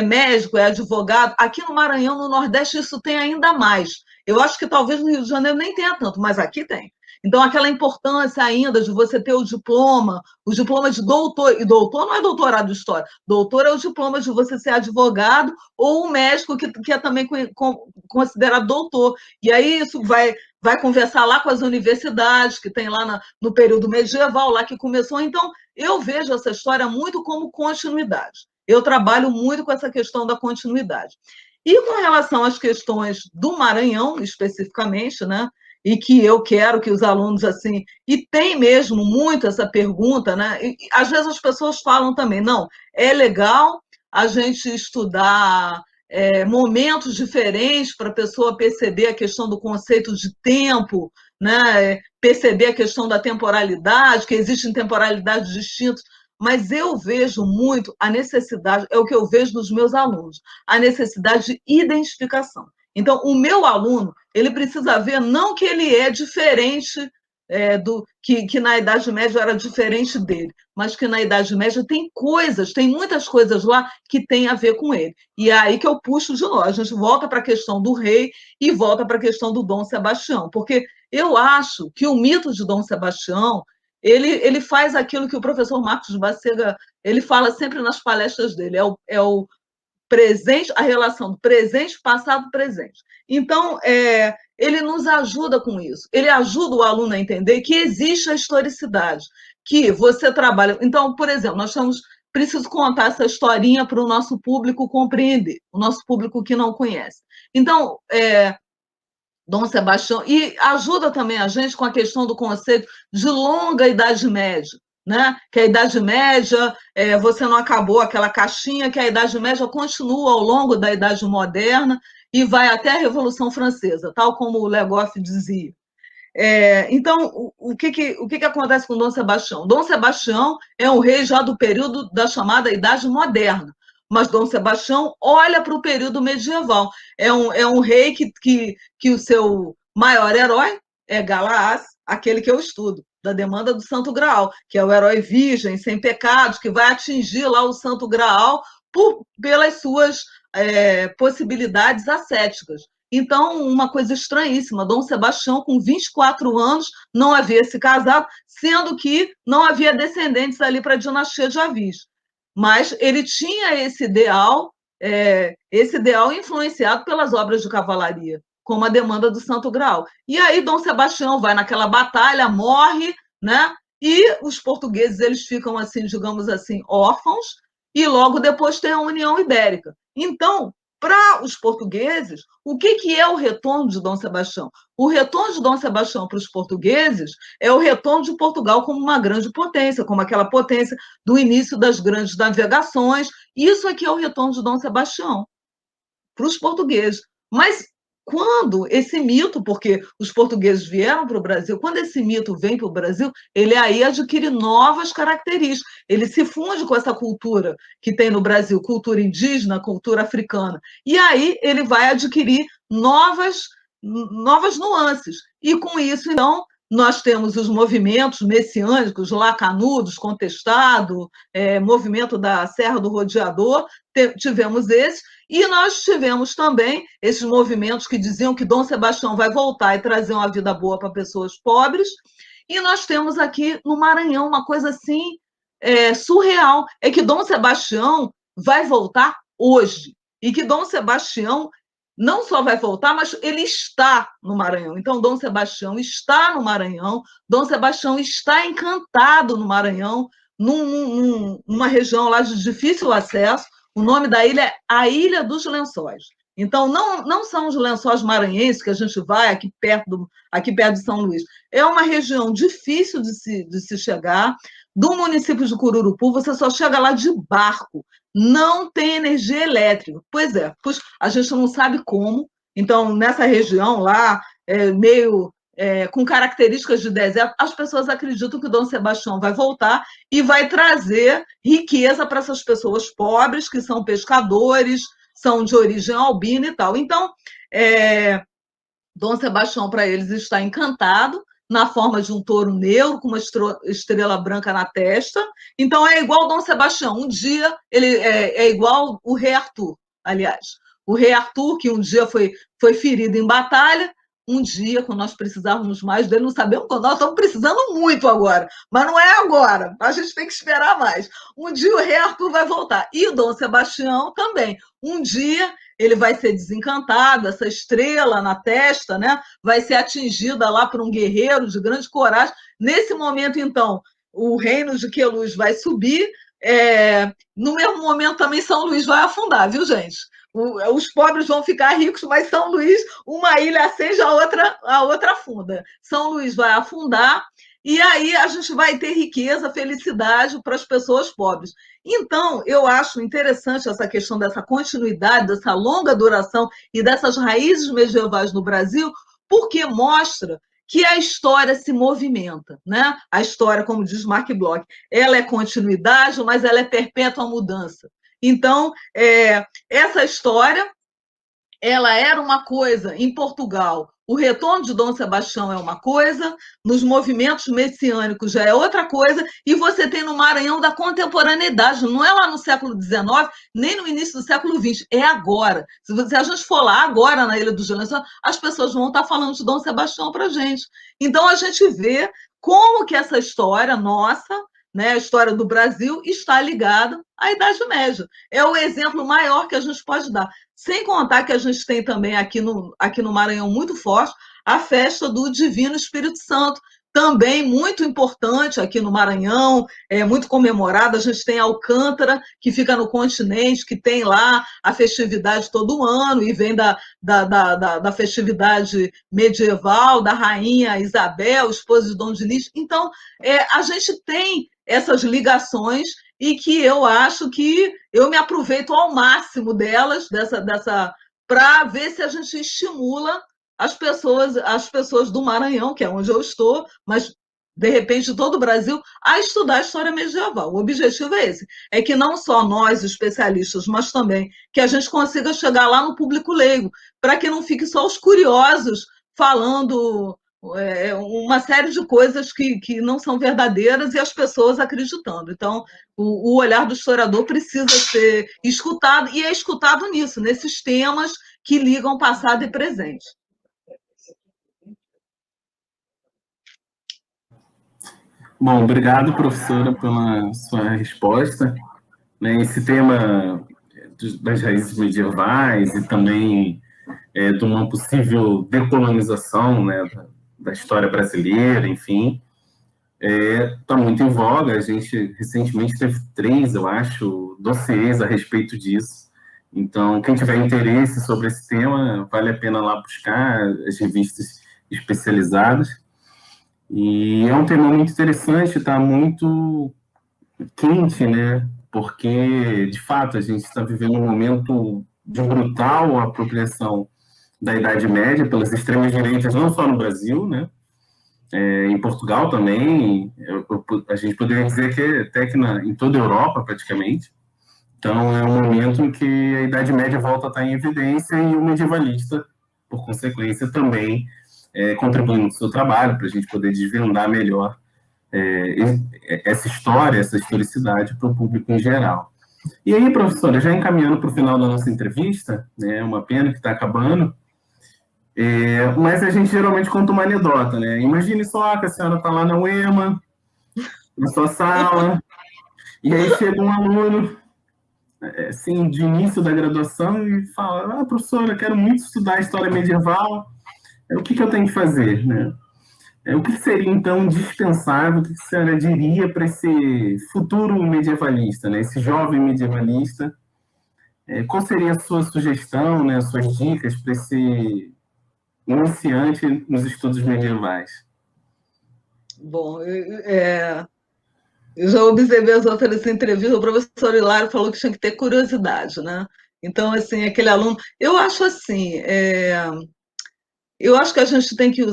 Médico, é advogado. Aqui no Maranhão, no Nordeste, isso tem ainda mais. Eu acho que talvez no Rio de Janeiro nem tenha tanto, mas aqui tem. Então, aquela importância ainda de você ter o diploma de doutor, e doutor não é doutorado de história, doutor é o diploma de você ser advogado ou um médico que é também considerado doutor. E aí isso vai conversar lá com as universidades, que tem lá no período medieval, lá que começou. Então, eu vejo essa história muito como continuidade. Eu trabalho muito com essa questão da continuidade. E com relação às questões do Maranhão, especificamente, né? E que eu quero que os alunos, assim, e tem mesmo muito essa pergunta, né? E, às vezes as pessoas falam também, não, é legal a gente estudar momentos diferentes para a pessoa perceber a questão do conceito de tempo, né? Perceber a questão da temporalidade, que existem temporalidades distintas, mas eu vejo muito a necessidade, é o que eu vejo nos meus alunos, a necessidade de identificação. Então, o meu aluno, ele precisa ver não que ele é diferente que na Idade Média era diferente dele, mas que na Idade Média tem muitas coisas lá que tem a ver com ele. E é aí que eu puxo de novo, a gente volta para a questão do rei e volta para a questão do Dom Sebastião, porque eu acho que o mito de Dom Sebastião, ele faz aquilo que o professor Marcos Bacega, ele fala sempre nas palestras dele, é o presente, a relação do presente, passado, presente. Então, ele nos ajuda com isso. Ele ajuda o aluno a entender que existe a historicidade, que você trabalha... Então, por exemplo, preciso contar essa historinha para o nosso público compreender, o nosso público que não conhece. Então, Dom Sebastião, e ajuda também a gente com a questão do conceito de longa Idade Média, né? Que a Idade Média, você não acabou aquela caixinha, que a Idade Média continua ao longo da Idade Moderna e vai até a Revolução Francesa, tal como o Legoff dizia. Então, o que acontece com Dom Sebastião? Dom Sebastião é um rei já do período da chamada Idade Moderna, mas Dom Sebastião olha para o período medieval. É um rei que o seu maior herói é Galaás, aquele que eu estudo, da demanda do Santo Graal, que é o herói virgem, sem pecados, que vai atingir lá o Santo Graal pelas suas possibilidades ascéticas. Então, uma coisa estranhíssima, Dom Sebastião, com 24 anos, não havia se casado, sendo que não havia descendentes ali para a dinastia de Avis. Mas ele tinha esse ideal influenciado pelas obras de cavalaria, como a demanda do Santo Graal. E aí Dom Sebastião vai naquela batalha, morre, né? E os portugueses eles ficam assim, digamos assim, órfãos, e logo depois tem a União Ibérica. Então, para os portugueses, o que é o retorno de Dom Sebastião? O retorno de Dom Sebastião para os portugueses é o retorno de Portugal como uma grande potência, como aquela potência do início das grandes navegações. Isso aqui é o retorno de Dom Sebastião para os portugueses. Mas quando esse mito, porque os portugueses vieram para o Brasil, quando esse mito vem para o Brasil, ele aí adquire novas características, ele se funde com essa cultura que tem no Brasil, cultura indígena, cultura africana, e aí ele vai adquirir novas nuances. E com isso, então, nós temos os movimentos messiânicos, Lacanudos, Contestado, movimento da Serra do Rodeador, tivemos esse, e nós tivemos também esses movimentos que diziam que Dom Sebastião vai voltar e trazer uma vida boa para pessoas pobres. E nós temos aqui no Maranhão uma coisa assim surreal, é que Dom Sebastião vai voltar hoje. E que Dom Sebastião não só vai voltar, mas ele está no Maranhão. Então, Dom Sebastião está no Maranhão, Dom Sebastião está encantado no Maranhão, numa região lá de difícil acesso. O nome da ilha é a Ilha dos Lençóis. Então, não são os lençóis maranhenses que a gente vai aqui perto de São Luís. É uma região difícil de se chegar. Do município de Cururupu, você só chega lá de barco. Não tem energia elétrica. Pois é, a gente não sabe como. Então, nessa região lá, meio com características de deserto, as pessoas acreditam que Dom Sebastião vai voltar e vai trazer riqueza para essas pessoas pobres, que são pescadores, são de origem albina e tal. Então, Dom Sebastião, para eles, está encantado, na forma de um touro negro, com uma estrela branca na testa. Então, é igual Dom Sebastião. Um dia, ele é igual o rei Arthur, aliás. O rei Arthur, que um dia foi ferido em batalha, um dia, quando nós precisávamos mais dele, não sabemos quando, nós estamos precisando muito agora, mas não é agora, a gente tem que esperar mais. Um dia o rei Arthur vai voltar, e o Dom Sebastião também. Um dia ele vai ser desencantado, essa estrela na testa, né, vai ser atingida lá por um guerreiro de grande coragem. Nesse momento, então, o reino de Queluz vai subir, no mesmo momento também São Luís vai afundar, viu, gente? Os pobres vão ficar ricos, mas São Luís, uma ilha acende, a outra afunda. São Luís vai afundar, e aí a gente vai ter riqueza, felicidade para as pessoas pobres. Então, eu acho interessante essa questão dessa continuidade, dessa longa duração e dessas raízes medievais no Brasil, porque mostra que a história se movimenta, né? A história, como diz Mark Bloch, ela é continuidade, mas ela é perpétua mudança. Então, essa história, ela era uma coisa em Portugal. O retorno de Dom Sebastião é uma coisa, nos movimentos messiânicos já é outra coisa, e você tem no Maranhão da contemporaneidade, não é lá no século XIX, nem no início do século XX, é agora. Se a gente for lá agora na Ilha dos Lençóis, as pessoas vão estar falando de Dom Sebastião para a gente. Então, a gente vê como que essa história nossa, né, a história do Brasil, está ligada à Idade Média. É o exemplo maior que a gente pode dar. Sem contar que a gente tem também aqui no Maranhão muito forte a festa do Divino Espírito Santo, também muito importante aqui no Maranhão, é muito comemorado. A gente tem Alcântara, que fica no continente, que tem lá a festividade todo ano, e vem da festividade medieval, da rainha Isabel, esposa de Dom Dinis. Então, a gente tem essas ligações e que eu acho que eu me aproveito ao máximo delas, para ver se a gente estimula as pessoas do Maranhão, que é onde eu estou, mas de repente todo o Brasil, a estudar a história medieval. O objetivo é esse, é que não só nós, especialistas, mas também que a gente consiga chegar lá no público leigo, para que não fique só os curiosos falando uma série de coisas que não são verdadeiras e as pessoas acreditando. Então, o olhar do historiador precisa ser escutado, e é escutado nisso, nesses temas que ligam passado e presente. Bom, obrigado, professora, pela sua resposta. Esse tema das raízes medievais e também de uma possível decolonização, né, da história brasileira, enfim, está muito em voga. A gente recentemente teve 3, eu acho, dossiês a respeito disso. Então, quem tiver interesse sobre esse tema, vale a pena lá buscar as revistas especializadas. E é um tema muito interessante, está muito quente, né? Porque, de fato, a gente está vivendo um momento de brutal apropriação da Idade Média pelas extremas direitas, não só no Brasil, né? Em Portugal também, a gente poderia dizer que até que em toda a Europa, praticamente. Então, é um momento em que a Idade Média volta a estar em evidência e o medievalista, por consequência, também contribuindo com o seu trabalho para a gente poder desvendar melhor essa história, essa historicidade para o público em geral. E aí, professora, já encaminhando para o final da nossa entrevista, é uma pena que está acabando, mas a gente geralmente conta uma anedota, né? Imagine só que a senhora está lá na UEMA, na sua sala, e aí chega um aluno, assim, de início da graduação, e fala: professora, quero muito estudar história medieval, o que eu tenho que fazer, né? O que seria, então, dispensável, o que a senhora diria para esse futuro medievalista, né? Esse jovem medievalista? Qual seria a sua sugestão, né, as suas dicas para esse iniciante nos estudos medievais? Bom, eu já observei as outras entrevistas, o professor Hilário falou que tinha que ter curiosidade, né? Então, assim, aquele aluno... Eu acho assim, eu acho que a gente tem que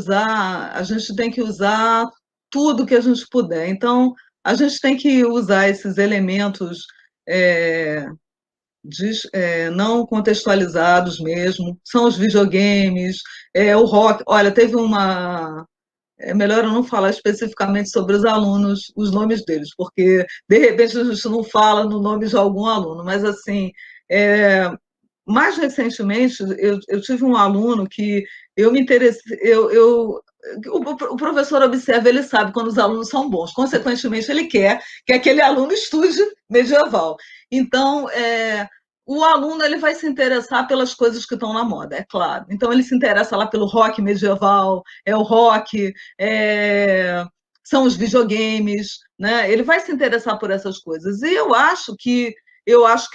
usar tudo que a gente puder. Então, a gente tem que usar esses elementos não contextualizados mesmo, são os videogames, o rock. Olha, teve uma... É melhor eu não falar especificamente sobre os alunos, os nomes deles, porque de repente a gente não fala no nome de algum aluno, mas assim, mais recentemente eu tive um aluno que eu me interessei, o professor observa, ele sabe quando os alunos são bons, consequentemente ele quer que aquele aluno estude medieval. Então, o aluno ele vai se interessar pelas coisas que estão na moda, é claro. Então, ele se interessa lá pelo rock medieval, o rock, são os videogames, né? Ele vai se interessar por essas coisas. E eu acho que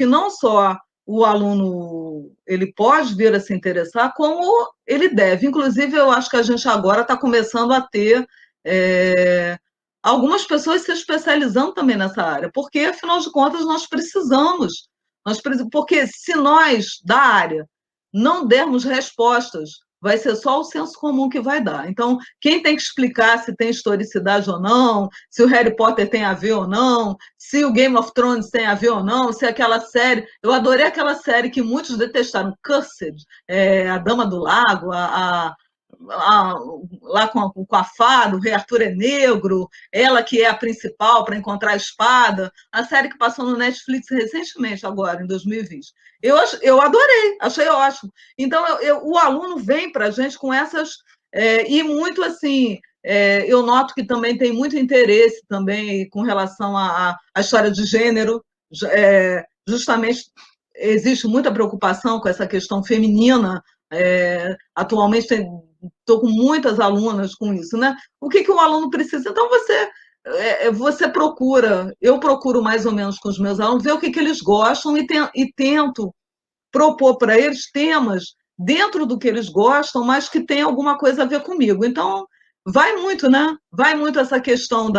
não só o aluno ele pode vir a se interessar, como ele deve. Inclusive, eu acho que a gente agora está começando a ter algumas pessoas se especializando também nessa área, porque, afinal de contas, porque se nós, da área, não dermos respostas, vai ser só o senso comum que vai dar. Então, quem tem que explicar se tem historicidade ou não, se o Harry Potter tem a ver ou não, se o Game of Thrones tem a ver ou não, se aquela série... Eu adorei aquela série que muitos detestaram, Cursed, A Dama do Lago, lá com a fada, o Rei Arthur é negro, ela que é a principal para encontrar a espada, a série que passou no Netflix recentemente, agora, em 2020. Eu adorei, achei ótimo. Então, o aluno vem para a gente com essas... e muito assim... eu noto que também tem muito interesse também com relação à história de gênero, justamente existe muita preocupação com essa questão feminina. Atualmente estou com muitas alunas com isso, né? O que o aluno precisa? Então, você procura, eu procuro mais ou menos com os meus alunos, ver o que eles gostam e tento propor para eles temas dentro do que eles gostam, mas que tem alguma coisa a ver comigo. Então, vai muito, né? Vai muito essa questão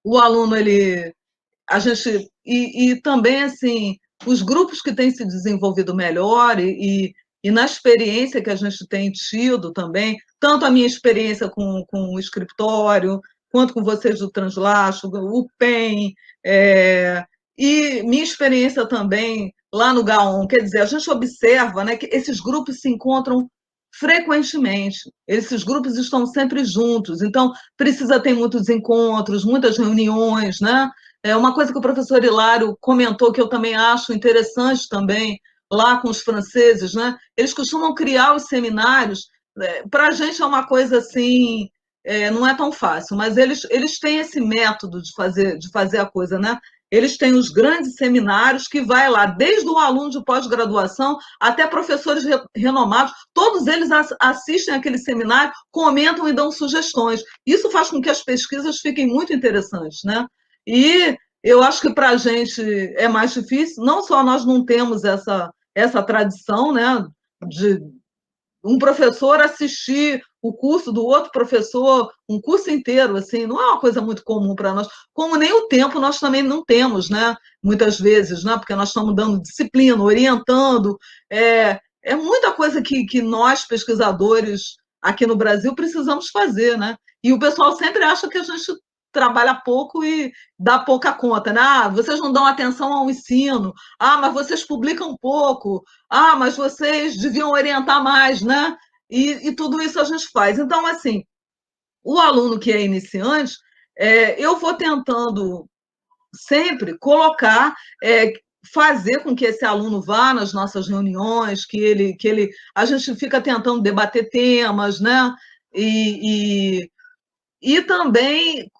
o aluno, a gente, e também, assim, os grupos que têm se desenvolvido melhor e na experiência que a gente tem tido também, tanto a minha experiência com o escritório, quanto com vocês do Translaço, o PEN, e minha experiência também lá no GAON, quer dizer, a gente observa, né, que esses grupos se encontram frequentemente, esses grupos estão sempre juntos, então precisa ter muitos encontros, muitas reuniões, né? É uma coisa que o professor Hilário comentou que eu também acho interessante também, lá com os franceses, né? Eles costumam criar os seminários, para a gente é uma coisa assim, não é tão fácil, mas eles têm esse método de fazer a coisa, né? Eles têm os grandes seminários que vai lá, desde o aluno de pós-graduação até professores renomados, todos eles assistem aquele seminário, comentam e dão sugestões. Isso faz com que as pesquisas fiquem muito interessantes, né? E eu acho que para a gente é mais difícil, não só nós não temos essa tradição, né, de um professor assistir o curso do outro professor, um curso inteiro, assim, não é uma coisa muito comum para nós, como nem o tempo nós também não temos, né, muitas vezes, né, porque nós estamos dando disciplina, orientando, é muita coisa que nós, pesquisadores aqui no Brasil, precisamos fazer, né, e o pessoal sempre acha que a gente trabalha pouco e dá pouca conta, né? Ah, vocês não dão atenção ao ensino, mas vocês publicam pouco, mas vocês deviam orientar mais, né? E tudo isso a gente faz. Então, assim, o aluno que é iniciante, eu vou tentando sempre colocar, fazer com que esse aluno vá nas nossas reuniões, a gente fica tentando debater temas, né? E também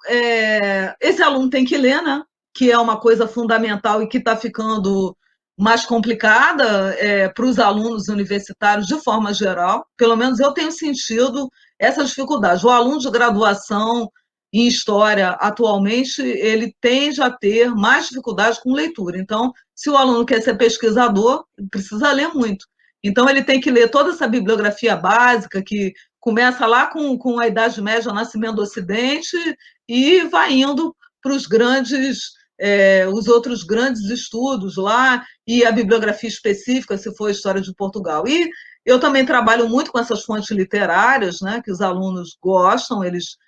esse aluno tem que ler, né? Que é uma coisa fundamental e que está ficando mais complicada para os alunos universitários de forma geral. Pelo menos eu tenho sentido essa dificuldade. O aluno de graduação em História, atualmente, ele tende a ter mais dificuldade com leitura. Então, se o aluno quer ser pesquisador, ele precisa ler muito. Então, ele tem que ler toda essa bibliografia básica que começa lá com a Idade Média, o nascimento do Ocidente, e vai indo para os outros grandes estudos lá, e a bibliografia específica, se for a História de Portugal. E eu também trabalho muito com essas fontes literárias, né, que os alunos gostam, eles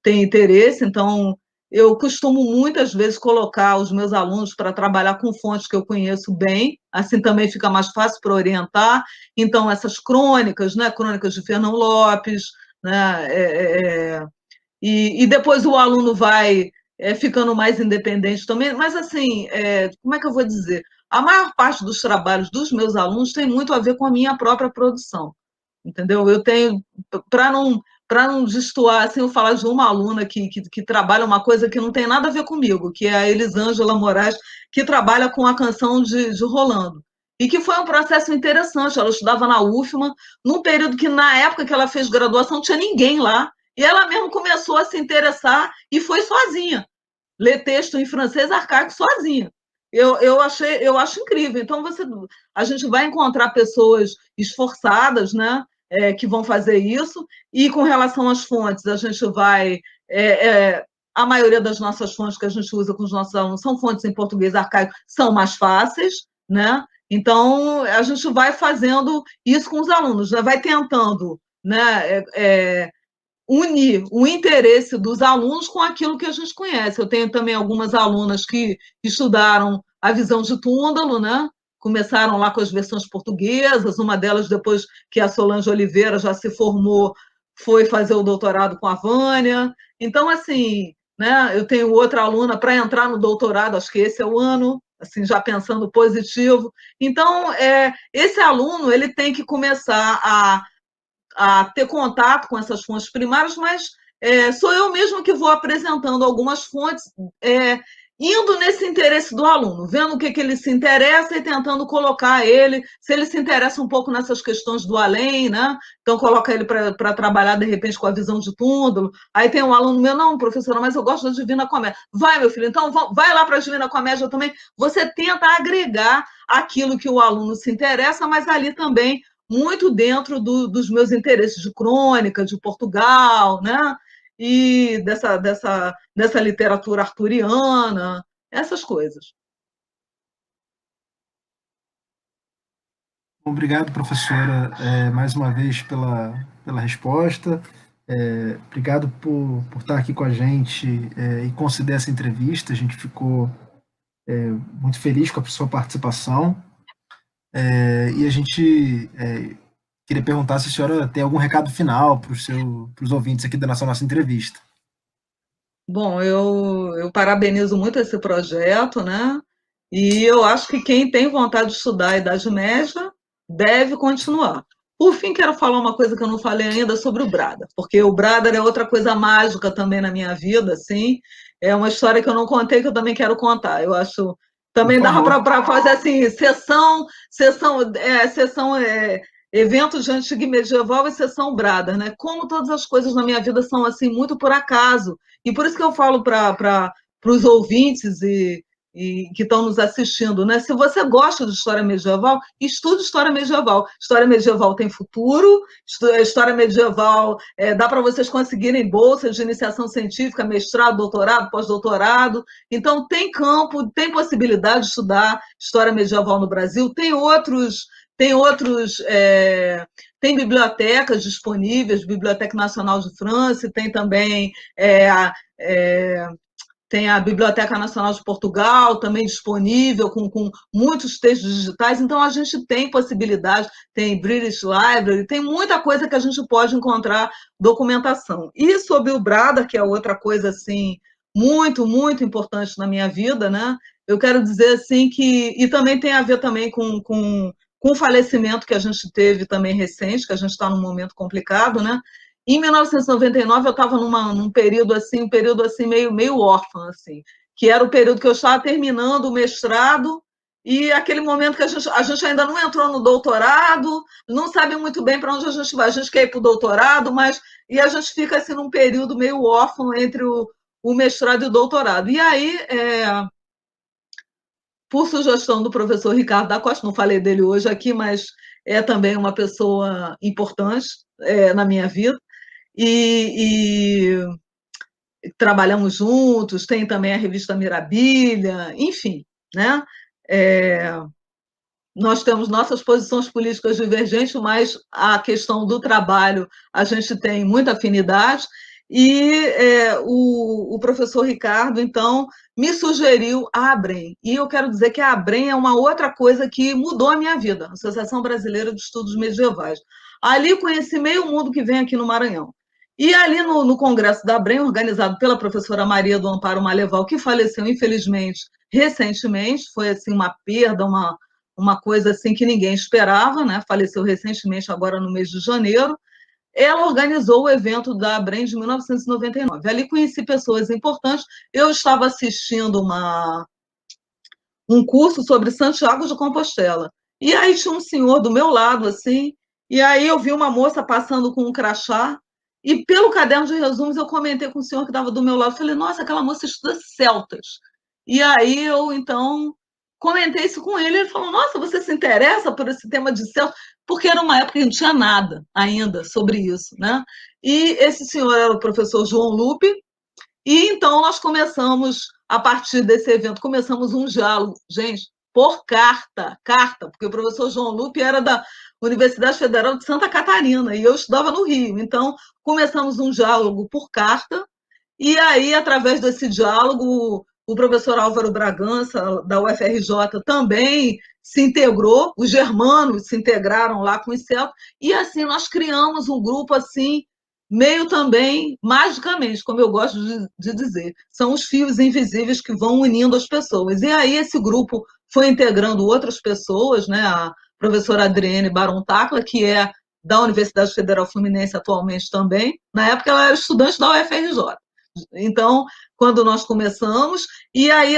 têm interesse, então eu costumo muitas vezes colocar os meus alunos para trabalhar com fontes que eu conheço bem, assim também fica mais fácil para orientar. Então, essas crônicas, né, crônicas de Fernão Lopes, né, e depois o aluno vai ficando mais independente também, mas assim, como é que eu vou dizer? A maior parte dos trabalhos dos meus alunos tem muito a ver com a minha própria produção, entendeu? Eu tenho, para não destoar, assim, eu falar de uma aluna que trabalha uma coisa que não tem nada a ver comigo, que é a Elisângela Moraes, que trabalha com a canção de Rolando. E que foi um processo interessante. Ela estudava na UFMA, num período que, na época que ela fez graduação, não tinha ninguém lá. E ela mesmo começou a se interessar e foi sozinha. Ler texto em francês arcaico sozinha. Eu acho incrível. Então, a gente vai encontrar pessoas esforçadas, né? Que vão fazer isso, e com relação às fontes, a gente vai. A maioria das nossas fontes que a gente usa com os nossos alunos são fontes em português arcaico, são mais fáceis, né? Então, a gente vai fazendo isso com os alunos, né? Vai tentando, né, unir o interesse dos alunos com aquilo que a gente conhece. Eu tenho também algumas alunas que estudaram a visão de Túndalo, né? Começaram lá com as versões portuguesas, uma delas, depois que a Solange Oliveira já se formou, foi fazer o doutorado com a Vânia. Então, assim, né, eu tenho outra aluna para entrar no doutorado, acho que esse é o ano, assim, já pensando positivo. Então, esse aluno ele tem que começar a ter contato com essas fontes primárias, mas sou eu mesma que vou apresentando algumas fontes indo nesse interesse do aluno, vendo o que ele se interessa e tentando colocar ele, se ele se interessa um pouco nessas questões do além, né? Então coloca ele para trabalhar de repente com a visão de túmulo. Aí tem um aluno meu, não, professora, mas eu gosto da Divina Comédia. Vai, meu filho, então vai lá para a Divina Comédia também. Você tenta agregar aquilo que o aluno se interessa, mas ali também muito dentro dos meus interesses de crônica, de Portugal, né? E dessa literatura arturiana, essas coisas. Obrigado, professora, mais uma vez pela resposta. Obrigado por estar aqui com a gente e conceder essa entrevista. A gente ficou muito feliz com a sua participação. E a gente queria perguntar se a senhora tem algum recado final para os ouvintes aqui da nossa entrevista. Bom, eu parabenizo muito esse projeto, né? E eu acho que quem tem vontade de estudar a Idade Média deve continuar. Por fim, quero falar uma coisa que eu não falei ainda sobre o Brada, porque o Brada é outra coisa mágica também na minha vida, assim. É uma história que eu não contei que eu também quero contar. Eu acho também dava para fazer assim, sessão eventos de antigo e medieval e sessão Brada, né? Como todas as coisas na minha vida são assim muito por acaso. E por isso que eu falo para os ouvintes e que estão nos assistindo, né? Se você gosta de história medieval, estude história medieval. História medieval tem futuro, história medieval dá para vocês conseguirem bolsas de iniciação científica, mestrado, doutorado, pós-doutorado. Então, tem campo, tem possibilidade de estudar história medieval no Brasil, tem bibliotecas disponíveis, Biblioteca Nacional de França, tem também tem a Biblioteca Nacional de Portugal também disponível, com muitos textos digitais. Então, a gente tem possibilidade, tem British Library, tem muita coisa que a gente pode encontrar documentação. E sobre o Brada, que é outra coisa assim muito, muito importante na minha vida, né? Eu quero dizer assim que... E também tem a ver também com o falecimento que a gente teve também recente, que a gente está num momento complicado, né? Em 1999 eu estava num período assim meio órfã, assim, que era o período que eu estava terminando o mestrado e aquele momento que a gente ainda não entrou no doutorado, não sabe muito bem para onde a gente vai. A gente quer ir para o doutorado, mas e a gente fica assim num período meio órfão entre o mestrado e o doutorado. E aí, por sugestão do professor Ricardo da Costa, não falei dele hoje aqui, mas é também uma pessoa importante na minha vida. E trabalhamos juntos, tem também a revista Mirabilha, enfim, né? Nós temos nossas posições políticas divergentes, mas a questão do trabalho a gente tem muita afinidade. E o professor Ricardo, então, me sugeriu a ABREM. E eu quero dizer que a ABREM é uma outra coisa que mudou a minha vida, Associação Brasileira de Estudos Medievais. Ali eu conheci meio mundo que vem aqui no Maranhão. E ali no congresso da ABREM, organizado pela professora Maria do Amparo Maleval, que faleceu, infelizmente, recentemente, foi assim uma perda, uma coisa assim que ninguém esperava, né? Faleceu recentemente, agora no mês de janeiro. Ela organizou o evento da ABREM de 1999. Ali conheci pessoas importantes. Eu estava assistindo um curso sobre Santiago de Compostela. E aí tinha um senhor do meu lado, assim, e aí eu vi uma moça passando com um crachá, e pelo caderno de resumos eu comentei com o senhor que estava do meu lado, falei, nossa, aquela moça estuda celtas. E aí eu, então, comentei isso com ele, ele falou, nossa, você se interessa por esse tema de celtas? Porque era uma época que não tinha nada ainda sobre isso, né? E esse senhor era o professor João Lupe, e então nós começamos, a partir desse evento, começamos um diálogo, gente, por carta, porque o professor João Lupe era da Universidade Federal de Santa Catarina e eu estudava no Rio. Então, começamos um diálogo por carta, e aí, através desse diálogo, o professor Álvaro Bragança, da UFRJ, também se integrou, os germanos se integraram lá com os celtas, e assim nós criamos um grupo assim, meio também magicamente, como eu gosto de dizer, são os fios invisíveis que vão unindo as pessoas. E aí esse grupo foi integrando outras pessoas, né? A professora Adriene Baron Tacla, que é da Universidade Federal Fluminense atualmente também. Na época ela era estudante da UFRJ. Então, quando nós começamos, e aí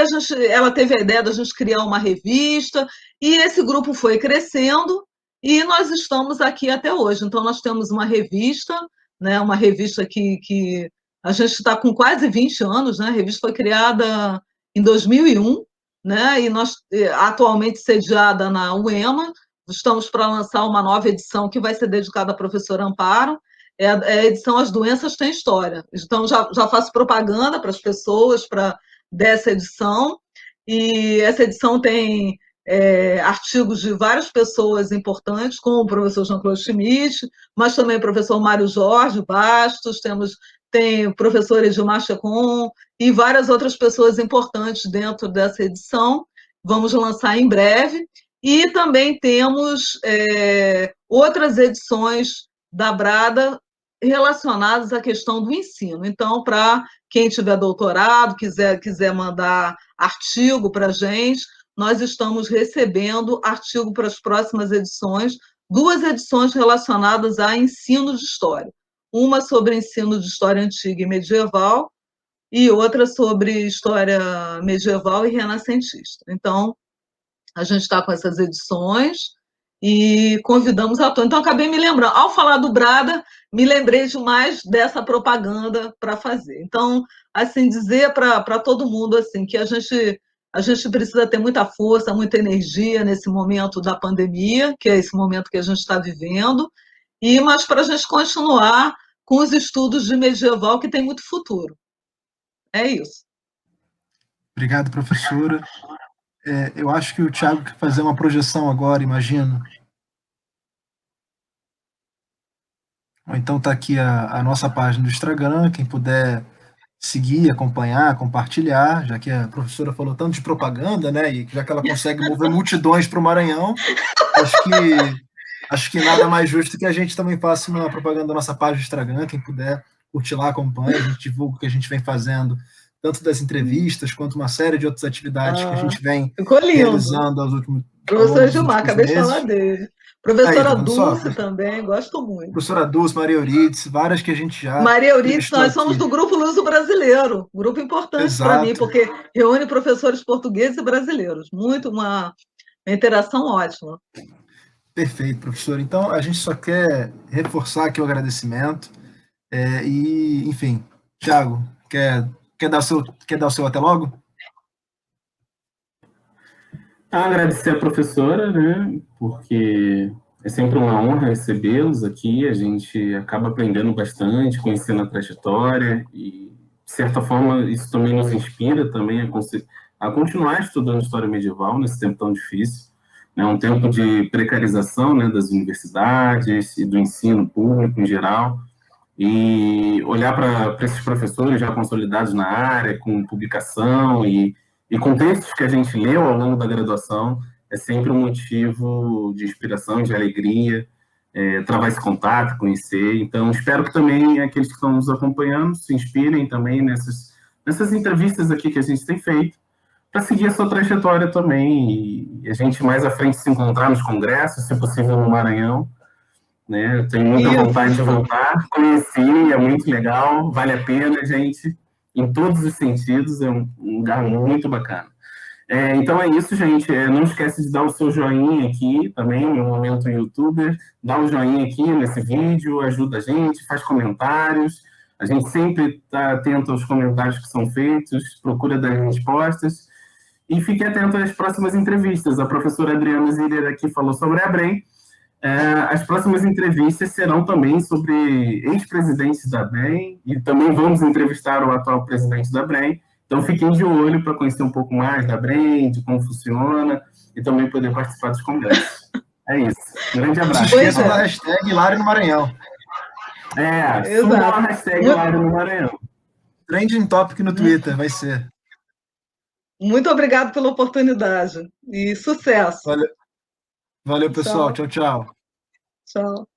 ela teve a ideia da gente criar uma revista, e esse grupo foi crescendo, e nós estamos aqui até hoje. Então, nós temos uma revista, né, uma revista que a gente está com quase 20 anos, né? A revista foi criada em 2001, né? E nós, atualmente sediada na UEMA, estamos para lançar uma nova edição que vai ser dedicada à professora Amparo, é a edição As Doenças Têm História. Então, já faço propaganda para as pessoas dessa edição, e essa edição tem artigos de várias pessoas importantes, como o professor Jean-Claude Schmitt, mas também o professor Mário Jorge Bastos, tem o professor Edilmar Checon e várias outras pessoas importantes dentro dessa edição. Vamos lançar em breve. E também temos outras edições da Brada relacionadas à questão do ensino. Então, para quem tiver doutorado, quiser mandar artigo para a gente, nós estamos recebendo artigo para as próximas edições, 2 edições relacionadas a ensino de história. Uma sobre ensino de história antiga e medieval, e outra sobre história medieval e renascentista. Então, a gente está com essas edições e convidamos a todos. Então, acabei me lembrando. Ao falar do Brada, me lembrei demais dessa propaganda para fazer. Então, assim, dizer para todo mundo assim que a gente precisa ter muita força, muita energia nesse momento da pandemia, que é esse momento que a gente está vivendo, mas para a gente continuar com os estudos de medieval, que tem muito futuro. É isso. Obrigado, professora. Eu acho que o Thiago quer fazer uma projeção agora, imagino. Ou então está aqui a nossa página do Instagram, quem puder seguir, acompanhar, compartilhar, já que a professora falou tanto de propaganda, né? E já que ela consegue mover multidões para o Maranhão, acho que nada mais justo que a gente também faça uma propaganda da nossa página do Instagram, quem puder curtir lá, acompanha, a gente divulga o que a gente vem fazendo, tanto das entrevistas quanto uma série de outras atividades que a gente vem realizando ao Professor longo dos Gilmar, últimos acabei de meses. falar dele. Professora Tá Dulce também, gosto muito. Professora Dulce, Maria Euridice, várias que a gente já Maria Euridice, nós aqui. somos do Grupo Luso Brasileiro, grupo importante para mim, porque reúne professores portugueses e brasileiros. Uma interação ótima. Perfeito, professor. Então, a gente só quer reforçar aqui o agradecimento. Enfim, Thiago, quer dar o seu até logo? Agradecer a professora, né, porque é sempre uma honra recebê-los aqui, a gente acaba aprendendo bastante, conhecendo a trajetória e, de certa forma, isso também nos inspira também a continuar estudando história medieval nesse tempo tão difícil, né, um tempo de precarização, né, das universidades e do ensino público em geral, e olhar para esses professores já consolidados na área, com publicação e com textos que a gente leu ao longo da graduação, é sempre um motivo de inspiração, de alegria, travar esse contato, conhecer. Então, espero que também aqueles que estão nos acompanhando se inspirem também nessas entrevistas aqui que a gente tem feito, para seguir a sua trajetória também e a gente mais à frente se encontrar nos congressos, se possível no Maranhão, né? Eu tenho muita vontade de voltar, conheci, é muito legal, vale a pena, gente, em todos os sentidos, é um lugar muito bacana. Então é isso, gente, não esquece de dar o seu joinha aqui também, no momento youtuber, dá um joinha aqui nesse vídeo, ajuda a gente, faz comentários, a gente sempre está atento aos comentários que são feitos, procura dar respostas, e fique atento às próximas entrevistas. A professora Adriana Ziller aqui falou sobre a Brem. As próximas entrevistas serão também sobre ex-presidentes da BREM e também vamos entrevistar o atual presidente da BREM. Então, fiquem de olho para conhecer um pouco mais da BREM, de como funciona e também poder participar dos congressos. É isso. Grande abraço. Não se esqueça da hashtag Hilário no Maranhão. Subam a hashtag Hilário no Maranhão. Trending topic no Twitter, vai ser. Muito obrigado pela oportunidade e sucesso. Valeu, pessoal. Tchau, tchau. Tchau.